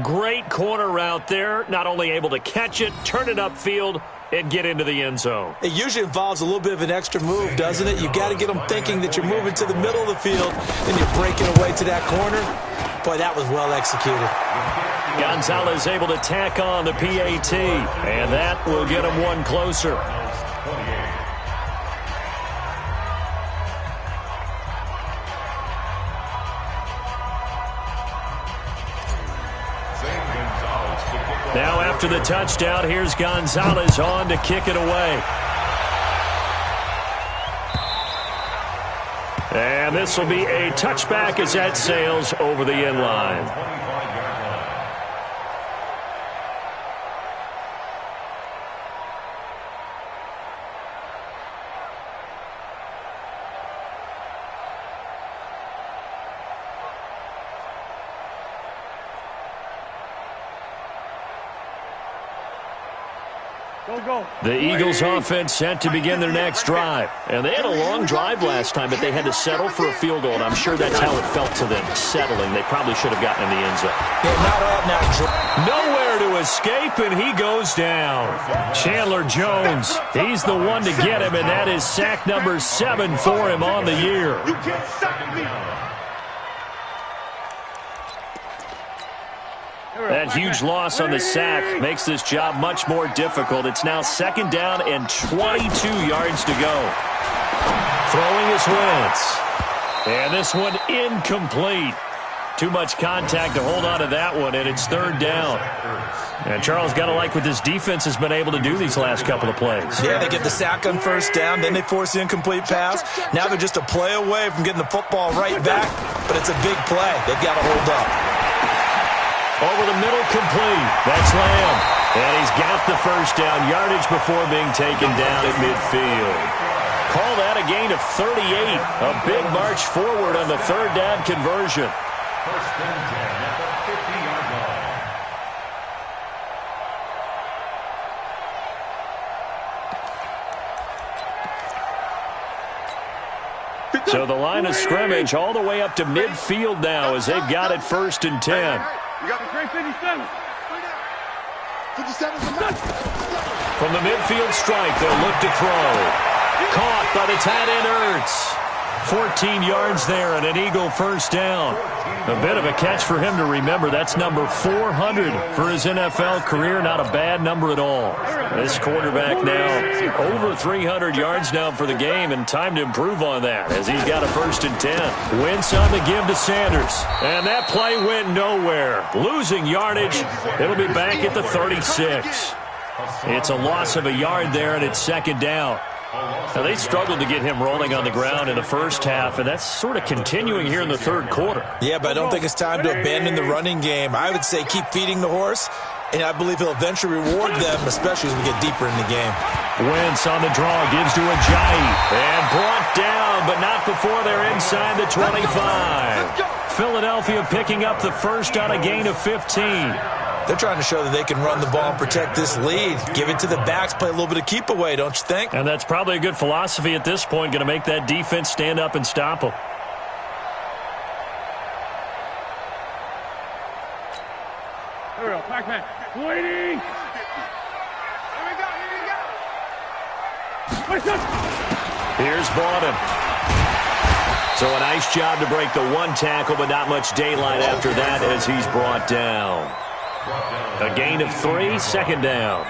Great corner route there, not only able to catch it, turn it upfield, and get into the end zone. It usually involves a little bit of an extra move, doesn't it? You've got to get them thinking that you're moving to the middle of the field, and you're breaking away to that corner. Boy, that was well executed. Gonzalez able to tack on the PAT, and that will get him one closer. Now after the touchdown, here's Gonzalez on to kick it away. And this will be a touchback as that sails over the end line. The Eagles offense set to begin their next drive. And they had a long drive last time, but they had to settle for a field goal, and I'm sure that's how it felt to them, settling. They probably should have gotten in the end zone. Yeah, not out now. Nowhere to escape, and he goes down. Chandler Jones, he's the one to get him, and that is sack number 7 for him on the year. You can't sack me. That huge loss on the sack makes this job much more difficult. It's now 2nd down and 22 yards to go. Throwing is Wentz. And this one incomplete. Too much contact to hold on to that one, and it's 3rd down. And Charles, got to like what this defense has been able to do these last couple of plays. Yeah, they get the sack on 1st down, then they force the incomplete pass. Now they're just a play away from getting the football right back, but it's a big play. They've got to hold up. Over the middle, complete. That's Lamb. And he's got the 1st down yardage before being taken down at midfield. Call that a gain of 38. A big march forward on the 3rd down conversion. 1st and 10 at the 50-yard line. So the line of scrimmage all the way up to midfield now as they've got it 1st and 10. You got the 57. 57's enough. From the midfield strike, they'll look to throw. Caught by the tight end Ertz. 14 yards there and an Eagle 1st down. A bit of a catch for him to remember. That's number 400 for his NFL career. Not a bad number at all. This quarterback now over 300 yards now for the game, and time to improve on that as he's got a 1st and 10. Wentz on the give to Sanders. And that play went nowhere. Losing yardage. It'll be back at the 36. It's a loss of a yard there, and it's 2nd down. Now, they struggled to get him rolling on the ground in the 1st half, and that's sort of continuing here in the 3rd quarter. Yeah, but I don't think it's time to abandon the running game. I would say keep feeding the horse, and I believe he'll eventually reward them, especially as we get deeper in the game. Wentz on the draw, gives to Ajayi, and brought down, but not before they're inside the 25. Philadelphia picking up the 1st on a gain of 15. They're trying to show that they can run the ball and protect this lead. Give it to the backs, play a little bit of keep away, don't you think? And that's probably a good philosophy at this point, going to make that defense stand up and stop them. Here we go, Pac-Man. Waiting. Here we go. Here's Borden. So a nice job to break the 1 tackle, but not much daylight after that as he's brought down. A gain of 3, 2nd down.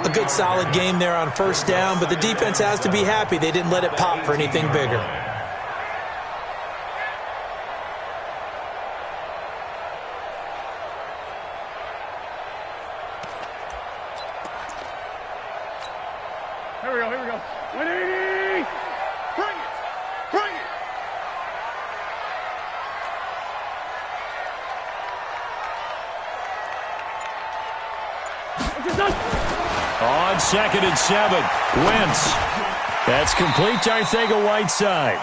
A good solid game there on 1st down, but the defense has to be happy they didn't let it pop for anything bigger. Here we go. 180. Bring it. Bring it. On 2nd and 7, Wentz. That's complete to Arcega-Whiteside.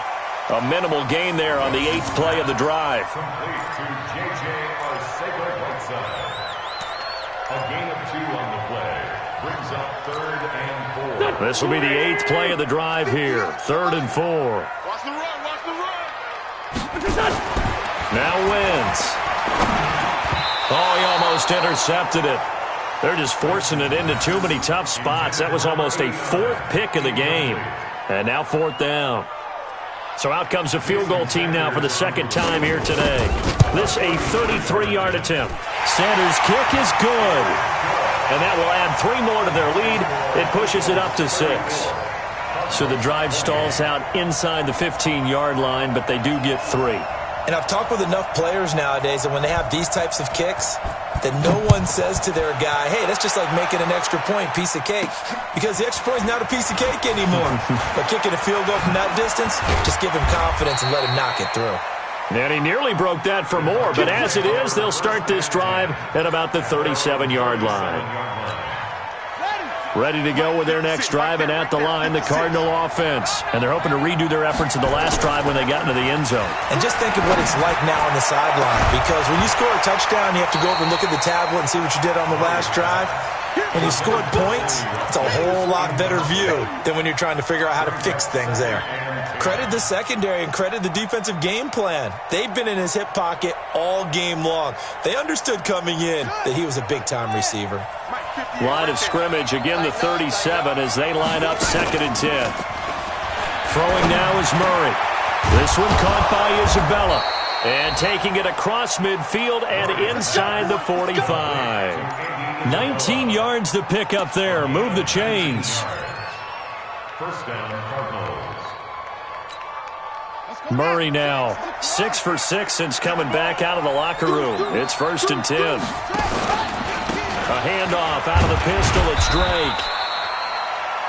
A minimal gain there on the 8th play of the drive. Complete to J.J. Arcega-Whiteside. A gain of 2 on the play. Brings up 3rd and 4. This will be the 8th play of the drive here. 3rd and 4. Watch the run. Watch the run. Now Wentz. Oh, he almost intercepted it. They're just forcing it into too many tough spots. That was almost a 4th pick of the game. And now 4th down. So out comes a field goal team now for the second time here today. This a 33-yard attempt. Sanders' kick is good. And that will add 3 more to their lead. It pushes it up to 6. So the drive stalls out inside the 15-yard line, but they do get 3. And I've talked with enough players nowadays that when they have these types of kicks, that no one says to their guy, hey, that's just like making an extra point, piece of cake. Because the extra point is not a piece of cake anymore. But kicking a field goal from that distance, just give him confidence and let him knock it through. And he nearly broke that for more, but as it is, they'll start this drive at about the 37-yard line. Ready to go with their next drive, and at the line, the Cardinal offense. And they're hoping to redo their efforts in the last drive when they got into the end zone. And just think of what it's like now on the sideline, because when you score a touchdown, you have to go over and look at the tablet and see what you did on the last drive. When you scored points, it's a whole lot better view than when you're trying to figure out how to fix things there. Credit the secondary and credit the defensive game plan. They've been in his hip pocket all game long. They understood coming in that he was a big-time receiver. Line of scrimmage, again the 37 as they line up 2nd and 10. Throwing now is Murray. This one caught by Isabella. And taking it across midfield and inside the 45. 19 yards to pick up there. Move the chains. First down, Cardinals. Murray now 6 for 6 since coming back out of the locker room. It's 1st and 10. A handoff out of the pistol. It's Drake.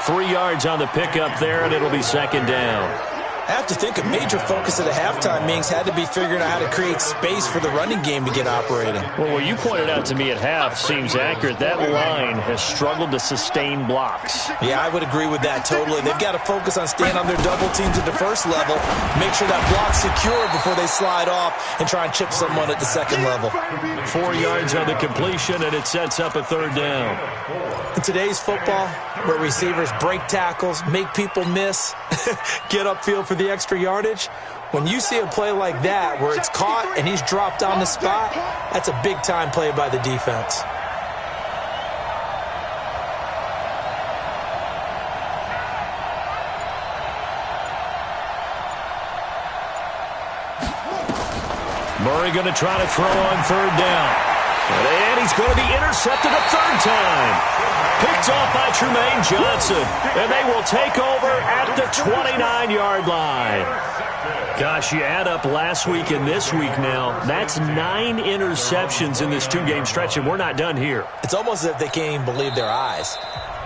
3 yards on the pickup there, and it'll be 2nd down. I have to think a major focus of the halftime meetings had to be figuring out how to create space for the running game to get operating. Well, what you pointed out to me at half seems accurate. That line has struggled to sustain blocks. Yeah, I would agree with that totally. They've got to focus on staying on their double teams at the first level, make sure that block's secure before they slide off and try and chip someone at the second level. 4 yards on the completion, and it sets up a 3rd down. In today's football, where receivers break tackles, make people miss, get upfield for the extra yardage, when you see a play like that where it's caught and he's dropped on the spot, that's a big-time play by the defense. Murray going to try to throw on 3rd down. And he's going to be intercepted a 3rd time. Picked off by Trumaine Johnson. And they will take over at the 29-yard line. Gosh, you add up last week and this week now. That's 9 interceptions in this 2-game stretch, and we're not done here. It's almost as if they can't even believe their eyes.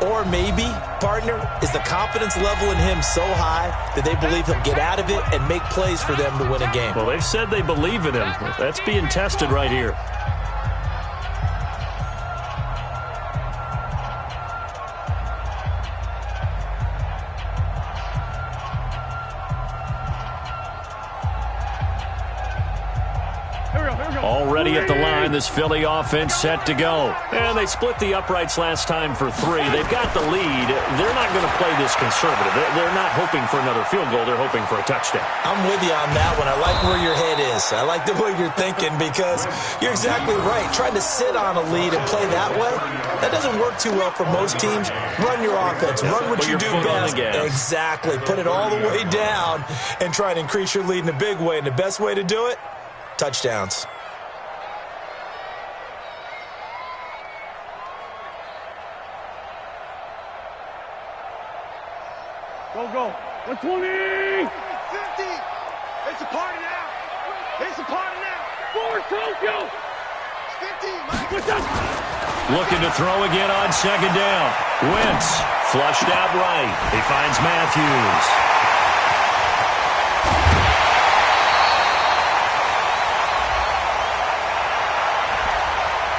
Or maybe, partner, is the confidence level in him so high that they believe he'll get out of it and make plays for them to win a game. Well, they've said they believe in him. That's being tested right here. Already at the line, this Philly offense set to go. And they split the uprights last time for 3. They've got the lead. They're not going to play this conservative. They're not hoping for another field goal. They're hoping for a touchdown. I'm with you on that one. I like where your head is. I like the way you're thinking because you're exactly right. Trying to sit on a lead and play that way, that doesn't work too well for most teams. Run your offense. Run what you do best. Exactly. Put it all the way down and try and increase your lead in a big way. And the best way to do it, touchdowns. Go. 120! 50! It's a party now! It's a party now! Forward, Tokyo! 50, Mike! What's up? Looking to throw again on 2nd down. Wentz flushed out right. He finds Matthews.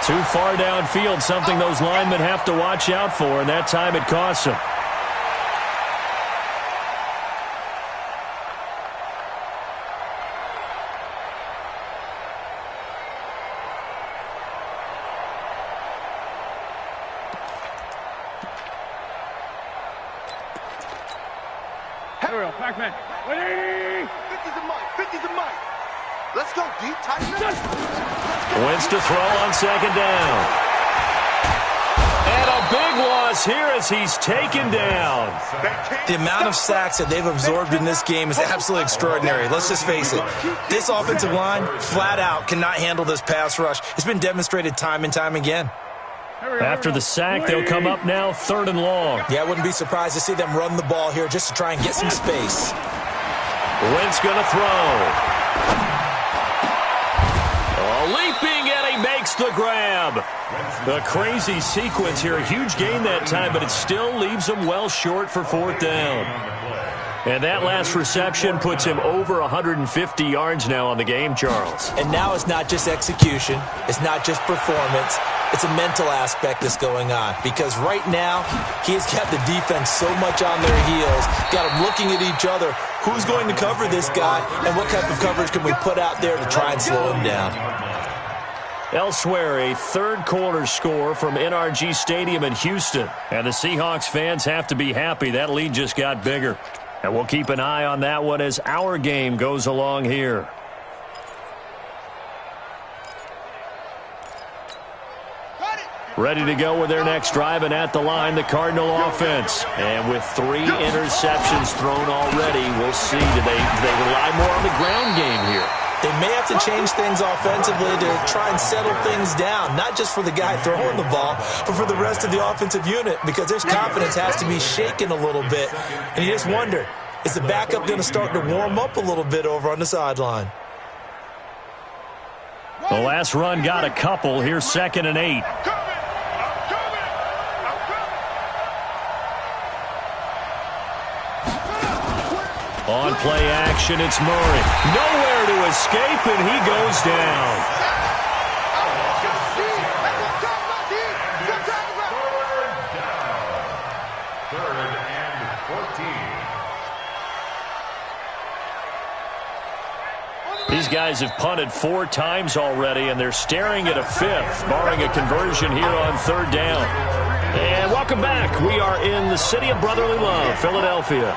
Too far downfield, something those linemen have to watch out for, and that time it costs them. Pac-Man. 180! 50's a Mike. 50's a Mike. Let's go, D. Tighten up. Wentz to throw on 2nd down. And a big loss here as he's taken down. The amount of sacks that they've absorbed in this game is absolutely extraordinary. Let's just face it. This offensive line, flat out, cannot handle this pass rush. It's been demonstrated time and time again. After the sack, they'll come up now 3rd and long. Yeah, I wouldn't be surprised to see them run the ball here just to try and get some space. Wentz going to throw. Leaping, and he makes the grab. A crazy sequence here. A huge gain that time, but it still leaves him well short for 4th down. And that last reception puts him over 150 yards now on the game, Charles. And now it's not just execution. It's not just performance. It's a mental aspect that's going on. Because right now, he has got the defense so much on their heels, got them looking at each other. Who's going to cover this guy, and what type of coverage can we put out there to try and slow him down? Elsewhere, a 3rd quarter score from NRG Stadium in Houston. And the Seahawks fans have to be happy. That lead just got bigger. And we'll keep an eye on that one as our game goes along here. Ready to go with their next drive, and at the line, the Cardinal offense. And with 3 interceptions thrown already, we'll see. Do they rely more on the ground game here? They may have to change things offensively to try and settle things down, not just for the guy throwing the ball, but for the rest of the offensive unit, because their confidence has to be shaken a little bit. And you just wonder, is the backup going to start to warm up a little bit over on the sideline? The last run got a couple. Here's 2nd and 8. On play action, it's Murray. Nowhere to escape, and he goes down. Third and 14. These guys have punted 4 times already, and they're staring at a 5th, barring a conversion here on 3rd down. And welcome back. We are in the city of brotherly love, Philadelphia.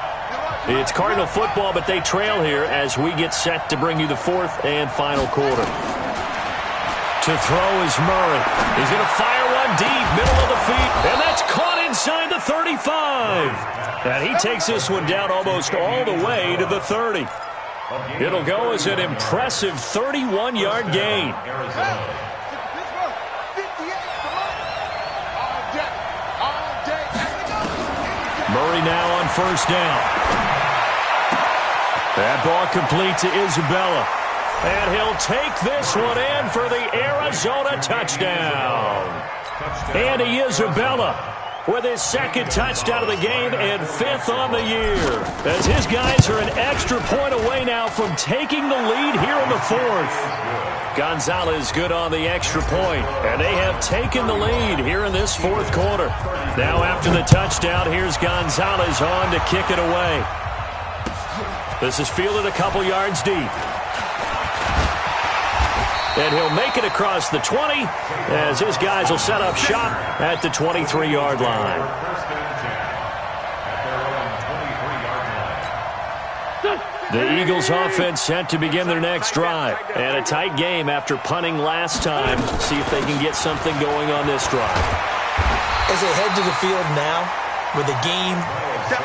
It's Cardinal football, but they trail here as we get set to bring you the 4th and final quarter. To throw is Murray. He's going to fire one deep, middle of the field, and that's caught inside the 35. And he takes this one down almost all the way to the 30. It'll go as an impressive 31-yard gain. Murray now on 1st down. That ball complete to Isabella. And he'll take this one in for the Arizona touchdown. Andy Isabella with his 2nd touchdown of the game and 5th on the year. As his guys are an extra point away now from taking the lead here in the 4th. Gonzalez good on the extra point, and they have taken the lead here in this 4th quarter. Now after the touchdown, here's Gonzalez on to kick it away. This is fielded a couple yards deep. And he'll make it across the 20 as his guys will set up shop at the 23-yard line. The Eagles offense set to begin their next drive. And a tight game after punting last time. See if they can get something going on this drive. As they head to the field now, with the game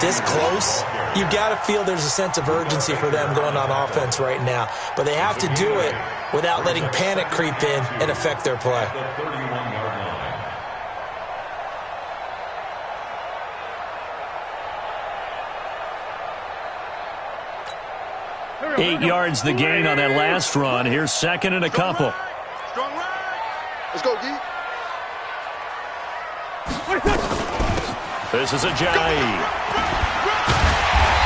this close, you've got to feel there's a sense of urgency for them going on offense right now. But they have to do it without letting panic creep in and affect their play. 8 yards the gain on that last run. Here's 2nd and a couple. Let's go, D. This is Ajayi.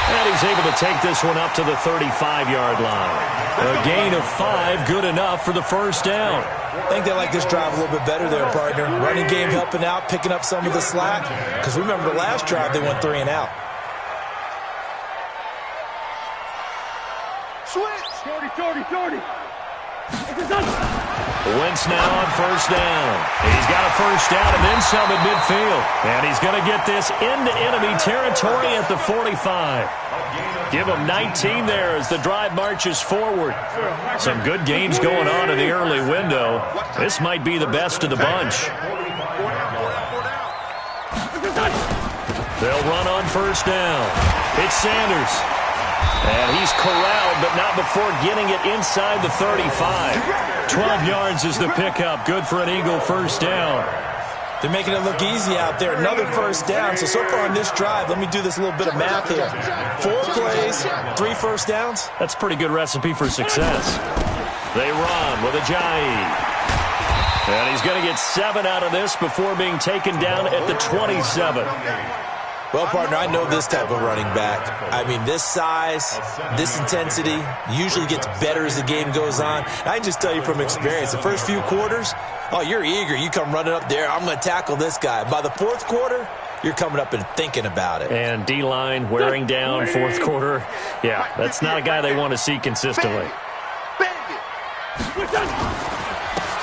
And he's able to take this one up to the 35-yard line. A gain of 5, good enough for the 1st down. I think they like this drive a little bit better there, partner. Running game helping out, picking up some of the slack. Because remember, the last drive they went 3 and out. Switch. 40. Wentz now on 1st down. He's got a 1st down and then some at midfield. And he's going to get this into enemy territory at the 45. Give him 19 there as the drive marches forward. Some good games going on in the early window. This might be the best of the bunch. They'll run on first down. It's Sanders. And he's corralled, but not before getting it inside the 35. 12 yards is the pickup. Good for an Eagle first down. They're making it look easy out there. Another first down. So far on this drive, let me do this little bit of math here. 4 plays, 3 first downs. That's a pretty good recipe for success. They run with Ajayi. And he's going to get 7 out of this before being taken down at the 27. Well, partner, I know this type of running back. I mean, this size, this intensity usually gets better as the game goes on. I can just tell you from experience, the first few quarters, oh, you're eager. You come running up there, I'm going to tackle this guy. By the fourth quarter, you're coming up and thinking about it. And D-line wearing down fourth quarter. Yeah, that's not a guy they want to see consistently.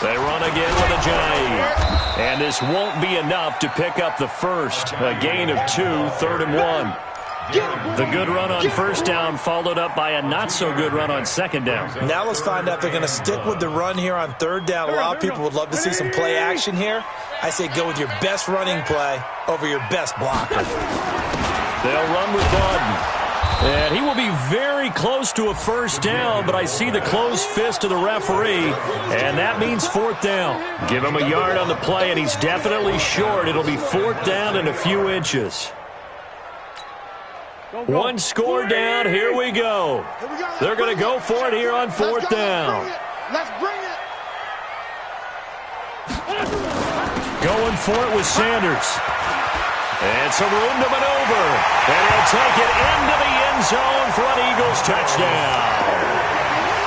They run again with Ajayi. And this won't be enough to pick up the first. A gain of 2, 3rd and 1. The good run on first down followed up by a not-so-good run on second down. Now let's find out if they're going to stick with the run here on third down. A lot of people would love to see some play action here. I say go with your best running play over your best blocker. They'll run with Bawden. And he will be very close to a first down, but I see the closed fist of the referee, and that means 4th down. Give him a yard on the play, and he's definitely short. It'll be 4th down and a few inches. One score down. Here we go. They're going to go for it here on 4th down. Let's bring it. Going for it with Sanders. And some room to maneuver. And he'll take it into the end zone for an Eagles touchdown.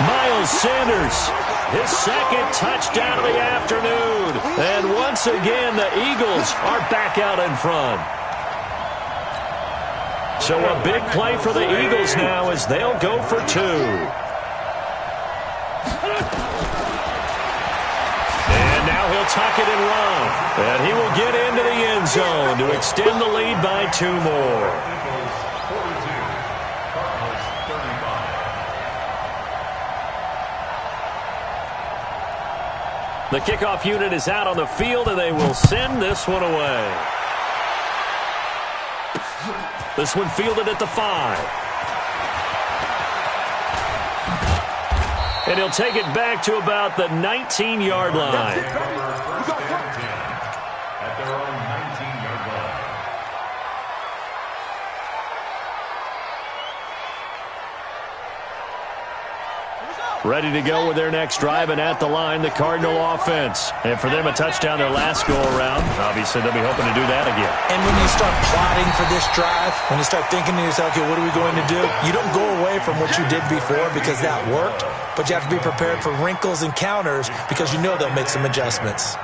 Miles Sanders, his second touchdown of the afternoon. And once again, the Eagles are back out in front. So a big play for the Eagles now as they'll go for 2. Now he'll tuck it and run. And he will get into the end zone to extend the lead by 2 more. The kickoff unit is out on the field, and they will send this one away. This one fielded at the 5. And he'll take it back to about the 19-yard line. At their own 19-yard line. Ready to go with their next drive, and at the line, the Cardinal offense. And for them, a touchdown their last go-around. Obviously, they'll be hoping to do that again. And when you start plotting for this drive, when you start thinking to yourself, okay, what are we going to do? You don't go away from what you did before because that worked, but you have to be prepared for wrinkles and counters because you know they'll make some adjustments.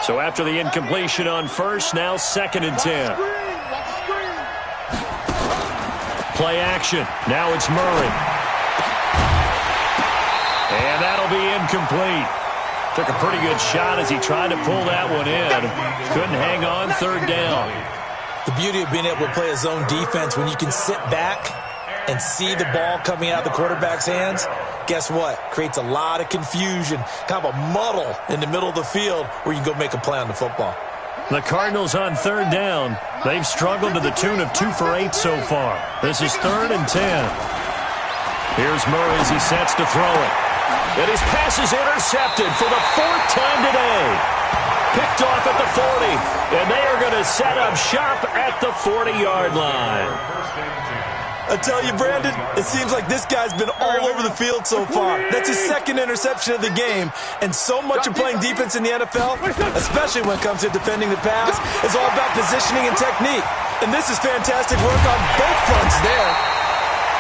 So after the incompletion on first, now 2nd and 10. Play action. Now it's Murray. And that'll be incomplete. Took a pretty good shot as he tried to pull that one in. Couldn't hang on, 3rd down. The beauty of being able to play a zone defense when you can sit back and see the ball coming out of the quarterback's hands, guess what? Creates a lot of confusion, kind of a muddle in the middle of the field where you can go make a play on the football. The Cardinals on 3rd down. They've struggled to the tune of 2 for 8 so far. This is 3rd and 10. Here's Murray as he sets to throw it. And his pass is intercepted for the 4th time today. Picked off at the 40. And they are going to set up shop at the 40-yard line. I tell you, Brandon, it seems like this guy's been all over the field so far. That's his 2nd interception of the game. And so much of playing defense in the NFL, especially when it comes to defending the pass, is all about positioning and technique. And this is fantastic work on both fronts there.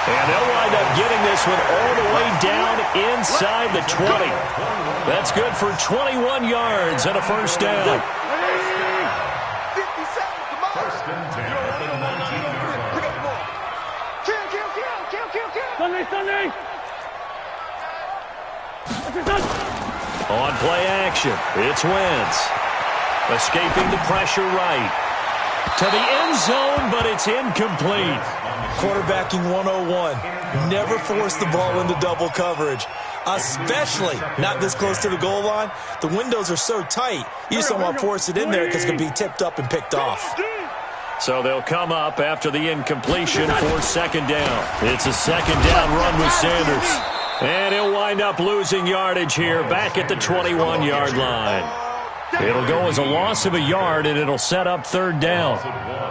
And they'll wind up getting this one all the way down inside the 20. That's good for 21 yards and a first down. 50 seconds, come on. 1st and 10 at the 19-yard line. Pick up the ball. Kill. Sunday. On play action, it's Wentz. Escaping the pressure right. To the end zone, but it's incomplete. Quarterbacking 101. Never force the ball into double coverage, especially not this close to the goal line. The windows are so tight, you just don't want to force it in there because it could be tipped up and picked off. So they'll come up after the incompletion for second down. It's a second down run with Sanders. And he'll wind up losing yardage here back at the 21-yard line. It'll go as a loss of a yard, and it'll set up third down.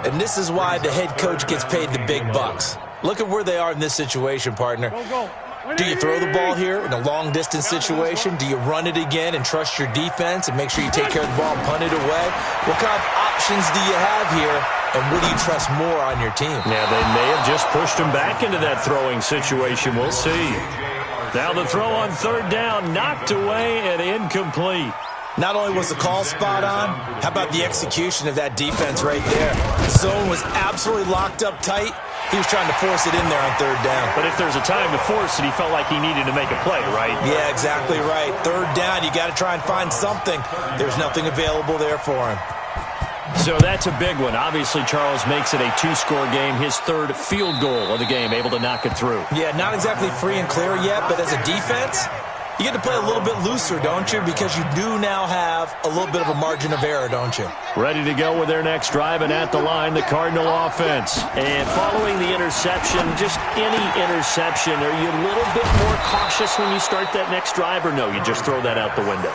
And this is why the head coach gets paid the big bucks. Look at where they are in this situation, partner. Do you throw the ball here in a long-distance situation? Do you run it again and trust your defense and make sure you take care of the ball and punt it away? What kind of options do you have here, and what do you trust more on your team? Yeah, they may have just pushed him back into that throwing situation. We'll see. Now the throw on third down, knocked away and incomplete. Not only was the call spot on, how about the execution of that defense right there? The zone was absolutely locked up tight. He was trying to force it in there on third down. But if there's a time to force it, he felt like he needed to make a play, right? Yeah, exactly right. Third down, you got to try and find something. There's nothing available there for him. So that's a big one. Obviously, Charles makes it a two-score game, his third field goal of the game, able to knock it through. Yeah, not exactly free and clear yet, but as a defense, you get to play a little bit looser, don't you? Because you do now have a little bit of a margin of error, don't you? Ready to go with their next drive, and at the line, the Cardinal offense. And following the interception, just any interception, are you a little bit more cautious when you start that next drive, or no, you just throw that out the window?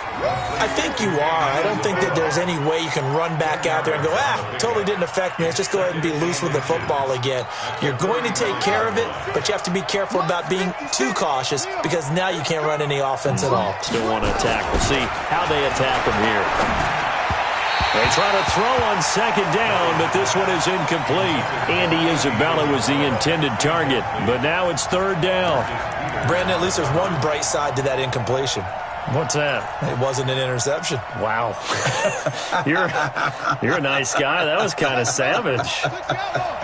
I think you are. I don't think that there's any way you can run back out there and go, totally didn't affect me. Let's just go ahead and be loose with the football again. You're going to take care of it, but you have to be careful about being too cautious because now you can't run any offense at all. Still want to attack. We'll see how they attack them here. They try to throw on second down, but this one is incomplete. Andy Isabella was the intended target, but now it's third down. Brandon, at least there's one bright side to that incompletion. What's that? It wasn't an interception. Wow. You're a nice guy. That was kind of savage.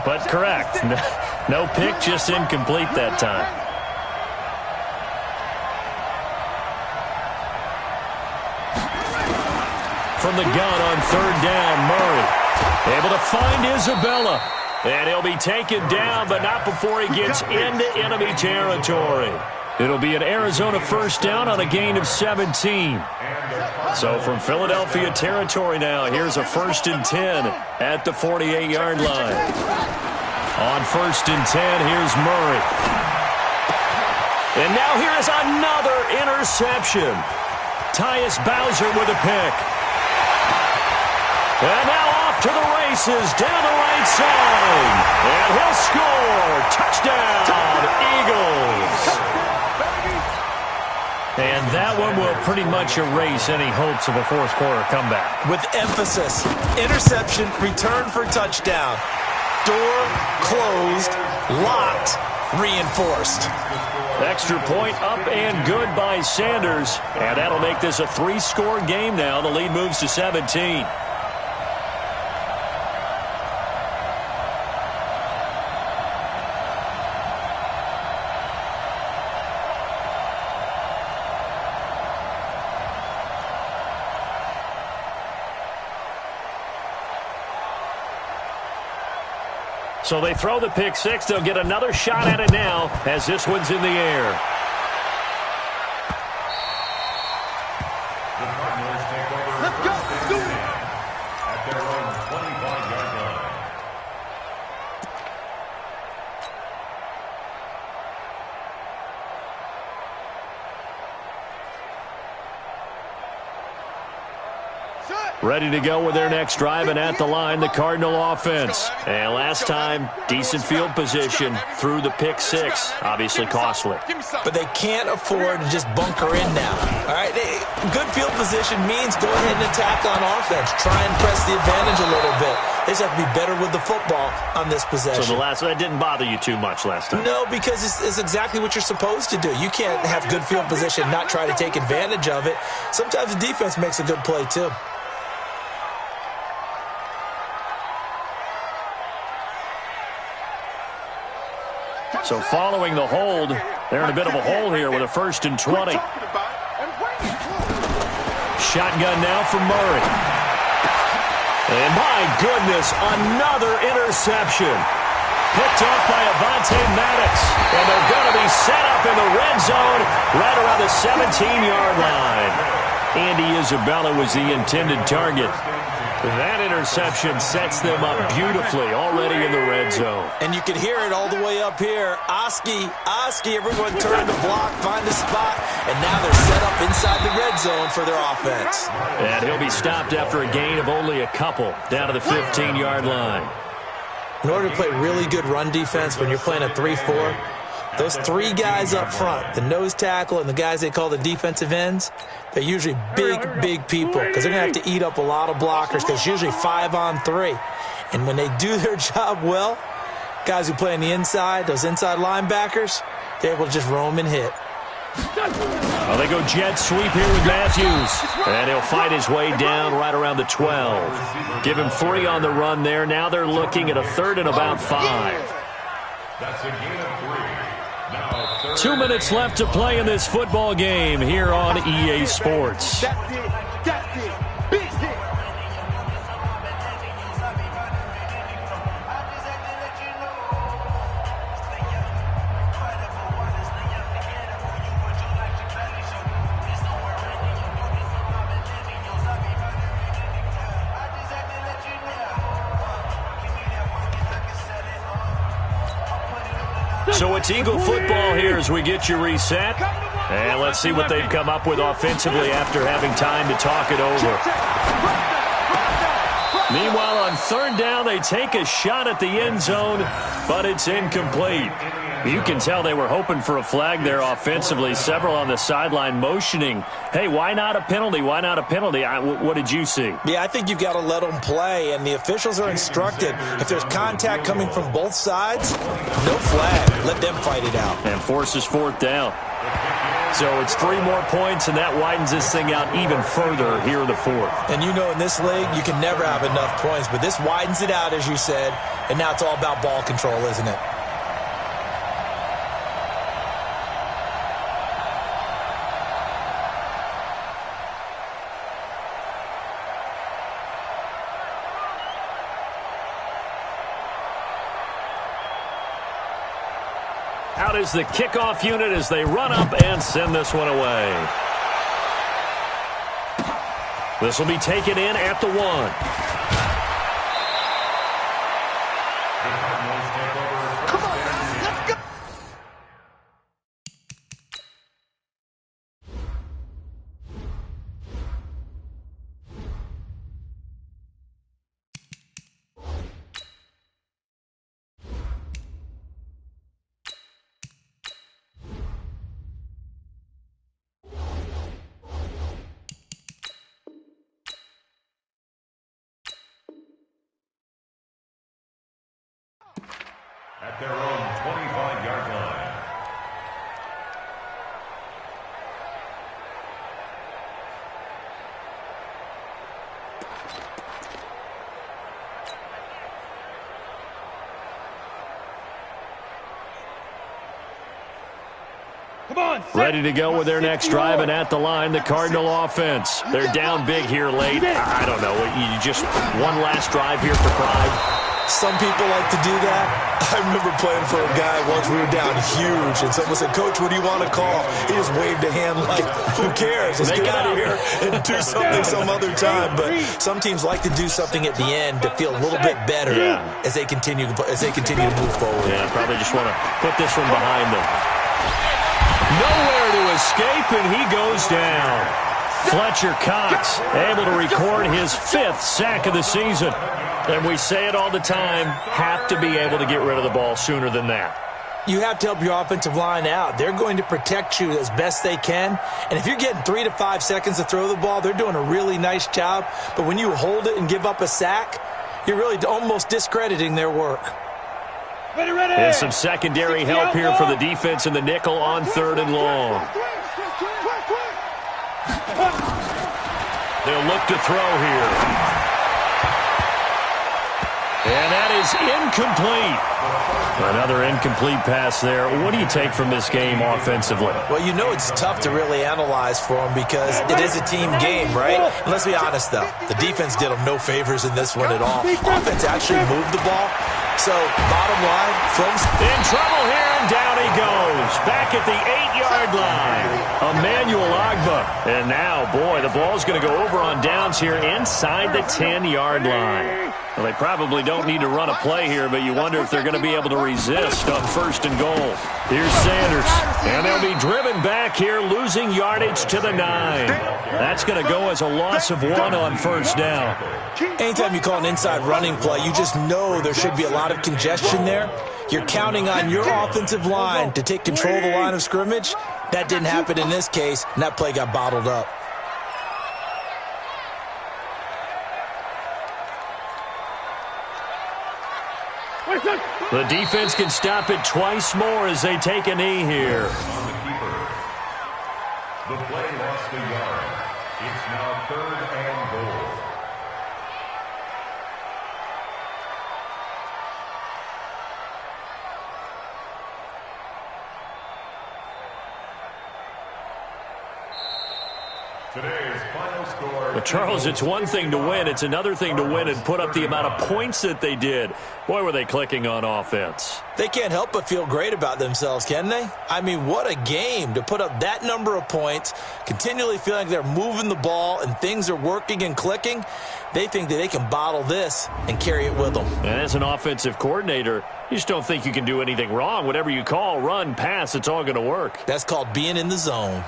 But correct. No pick, just incomplete that time. From the gun on third down, Murray. Able to find Isabella. And he'll be taken down, but not before he gets into enemy territory. It'll be an Arizona first down on a gain of 17. So from Philadelphia territory now, here's a 1st and 10 at the 48-yard line. On 1st and 10, here's Murray. And now here is another interception. Tyus Bowser with a pick. And now off to the races down the right side. And he'll score. Touchdown, Eagles. And that one will pretty much erase any hopes of a fourth quarter comeback. With emphasis, interception, return for touchdown. Door closed, locked, reinforced. Extra point up and good by Sanders. And that'll make this a 3-score game now. The lead moves to 17. So they throw the pick six. They'll get another shot at it now as this one's in the air. The Cardinals take over. Let's go. Let's do it. At their own 25-yard line. Ready to go with their next drive, and at the line, the Cardinal offense. And last time, decent field position through the pick six. Obviously costly. But they can't afford to just bunker in now. All right, good field position means go ahead and attack on offense. Try and press the advantage a little bit. They just have to be better with the football on this possession. So that didn't bother you too much last time? No, because it's exactly what you're supposed to do. You can't have good field position, not try to take advantage of it. Sometimes the defense makes a good play, too. So following the hold, they're in a bit of a hole here with a 1st and 20. Shotgun now from Murray. And my goodness, another interception. picked off by Avonte Maddox. And they're going to be set up in the red zone right around the 17-yard line. Andy Isabella was the intended target. That interception sets them up beautifully already in the red zone. And you can hear it all the way up here. Oski, everyone turned to block, find a spot, and now they're set up inside the red zone for their offense. And he'll be stopped after a gain of only a couple, down to the 15-yard line. In order to play really good run defense when you're playing a 3-4, those three guys up front, the nose tackle and the guys they call the defensive ends, they're usually big people because they're going to have to eat up a lot of blockers because it's usually 5-on-3. And when they do their job well, guys who play on the inside, those inside linebackers, they're able to just roam and hit. Well, they go jet sweep here with Matthews. And he'll fight his way down right around the 12. Give him 3 on the run there. Now they're looking at a 3rd and about 5. That's a gain of 3. 2 minutes left to play in this football game here on EA Sports. That's it. Big hit. So it's Eagle football here as we get you reset. And let's see what they've come up with offensively after having time to talk it over. Meanwhile, on 3rd down, they take a shot at the end zone, but it's incomplete. You can tell they were hoping for a flag there offensively. Several on the sideline motioning, hey, why not a penalty? Why not a penalty? What did you see? Yeah, I think you've got to let them play, and the officials are instructed. If there's contact coming from both sides, no flag. Let them fight it out. And forces 4th down. So it's 3 more points, and that widens this thing out even further here in the 4th. And you know in this league, you can never have enough points, but this widens it out, as you said, and now it's all about ball control, isn't it? Out is the kickoff unit as they run up and send this one away. This will be taken in at the 1. At their own 25-yard line. Come on, Ready to go with their next drive, and at the line, the Cardinal offense. They're down big here late. I don't know. You just one last drive here for pride. Some people like to do that. I remember playing for a guy once. We were down huge, and someone said, "Coach, what do you want to call?" He just waved a hand like, who cares? Let's get out of here and do something some other time. But some teams like to do something at the end to feel a little bit better as they continue to move forward. Yeah, probably just want to put this one behind them. Nowhere to escape, and he goes down. Fletcher Cox able to record his 5th sack of the season. And we say it all the time, have to be able to get rid of the ball sooner than that. You have to help your offensive line out. They're going to protect you as best they can. And if you're getting 3 to 5 seconds to throw the ball, they're doing a really nice job. But when you hold it and give up a sack, you're really almost discrediting their work. Ready. There's some secondary help here for the defense in the nickel on 3rd and long. They'll look to throw here. And that is incomplete. Another incomplete pass there. What do you take from this game offensively? Well, you know it's tough to really analyze for them because it is a team game, right? And let's be honest, though. The defense did them no favors in this one at all. Offense actually moved the ball. So, bottom line, in trouble here, and down he goes. Back at the 8-yard line. Emmanuel Agba. And now, boy, the ball's going to go over on downs here inside the 10-yard line. Well, they probably don't need to run a play here, but you wonder if they're going to be able to resist on 1st and goal. Here's Sanders. And they'll be driven back here, losing yardage to the 9. That's going to go as a loss of 1 on 1st down. Anytime you call an inside running play, you just know there should be a lot of congestion there. You're counting on your offensive line to take control of the line of scrimmage. That didn't happen in this case, and that play got bottled up. The defense can stop it twice more as they take a knee here. On the keeper. The play lost a yard. It's now 3rd and goal. Today's final score. But Charles, it's one thing to win. It's another thing to win and put up the amount of points that they did. Boy, were they clicking on offense. They can't help but feel great about themselves, can they? I mean, what a game to put up that number of points, continually feeling like they're moving the ball and things are working and clicking. They think that they can bottle this and carry it with them. And as an offensive coordinator, you just don't think you can do anything wrong. Whatever you call, run, pass, it's all going to work. That's called being in the zone.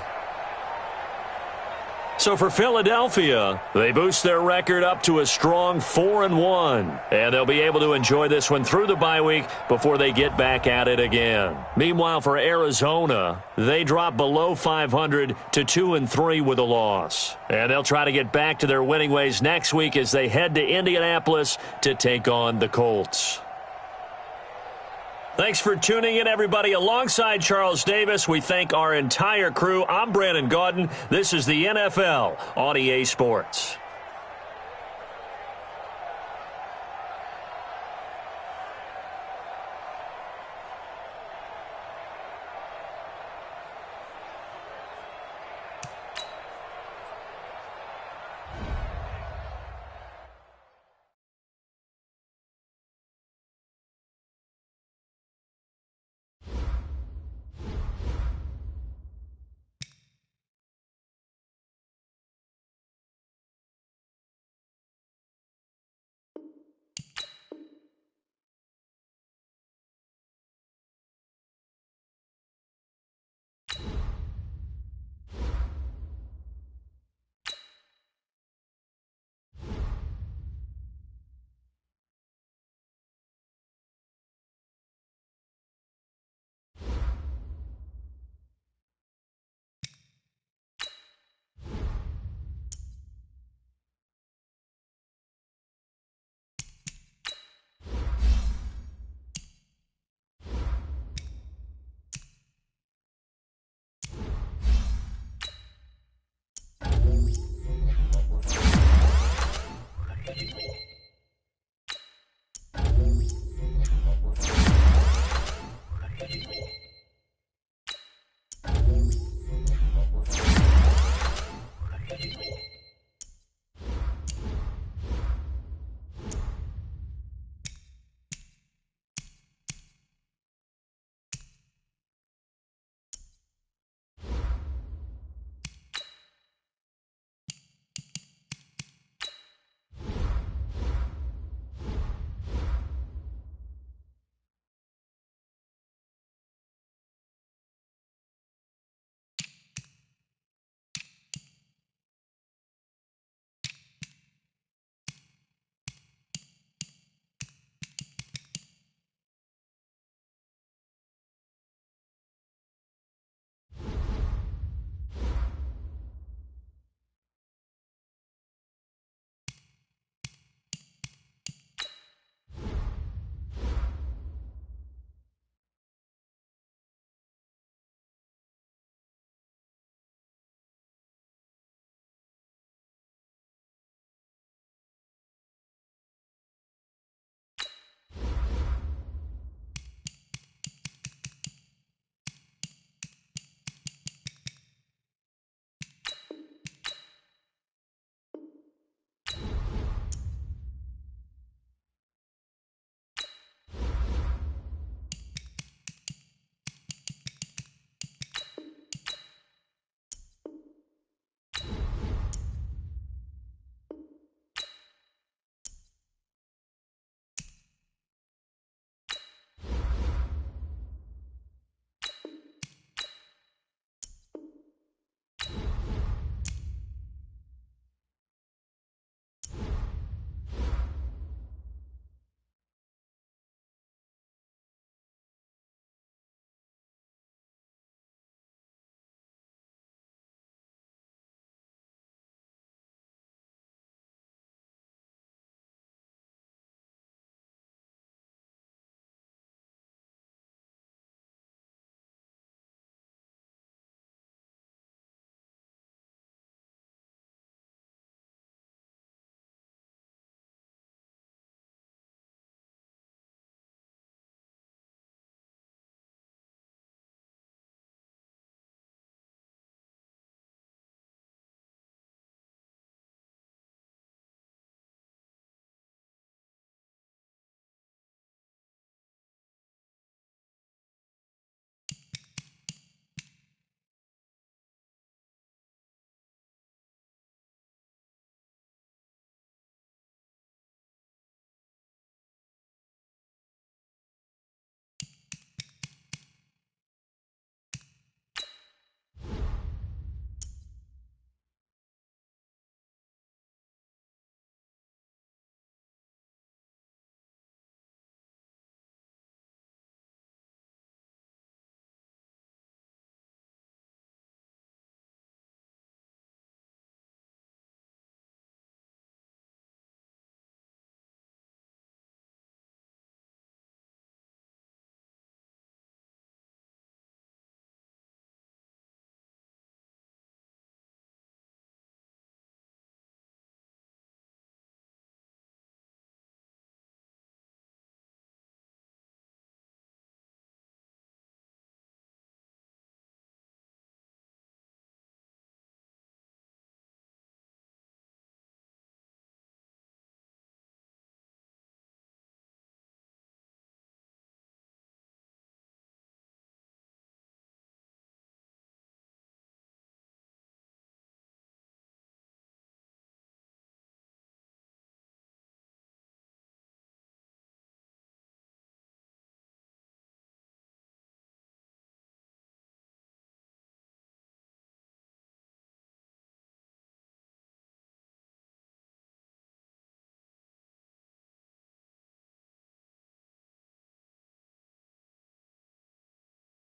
So for Philadelphia, they boost their record up to a strong 4-1. And they'll be able to enjoy this one through the bye week before they get back at it again. Meanwhile, for Arizona, they drop below 500 to 2-3 with a loss. And they'll try to get back to their winning ways next week as they head to Indianapolis to take on the Colts. Thanks for tuning in, everybody. Alongside Charles Davis, we thank our entire crew. I'm Brandon Gaudin. This is the NFL on EA Sports.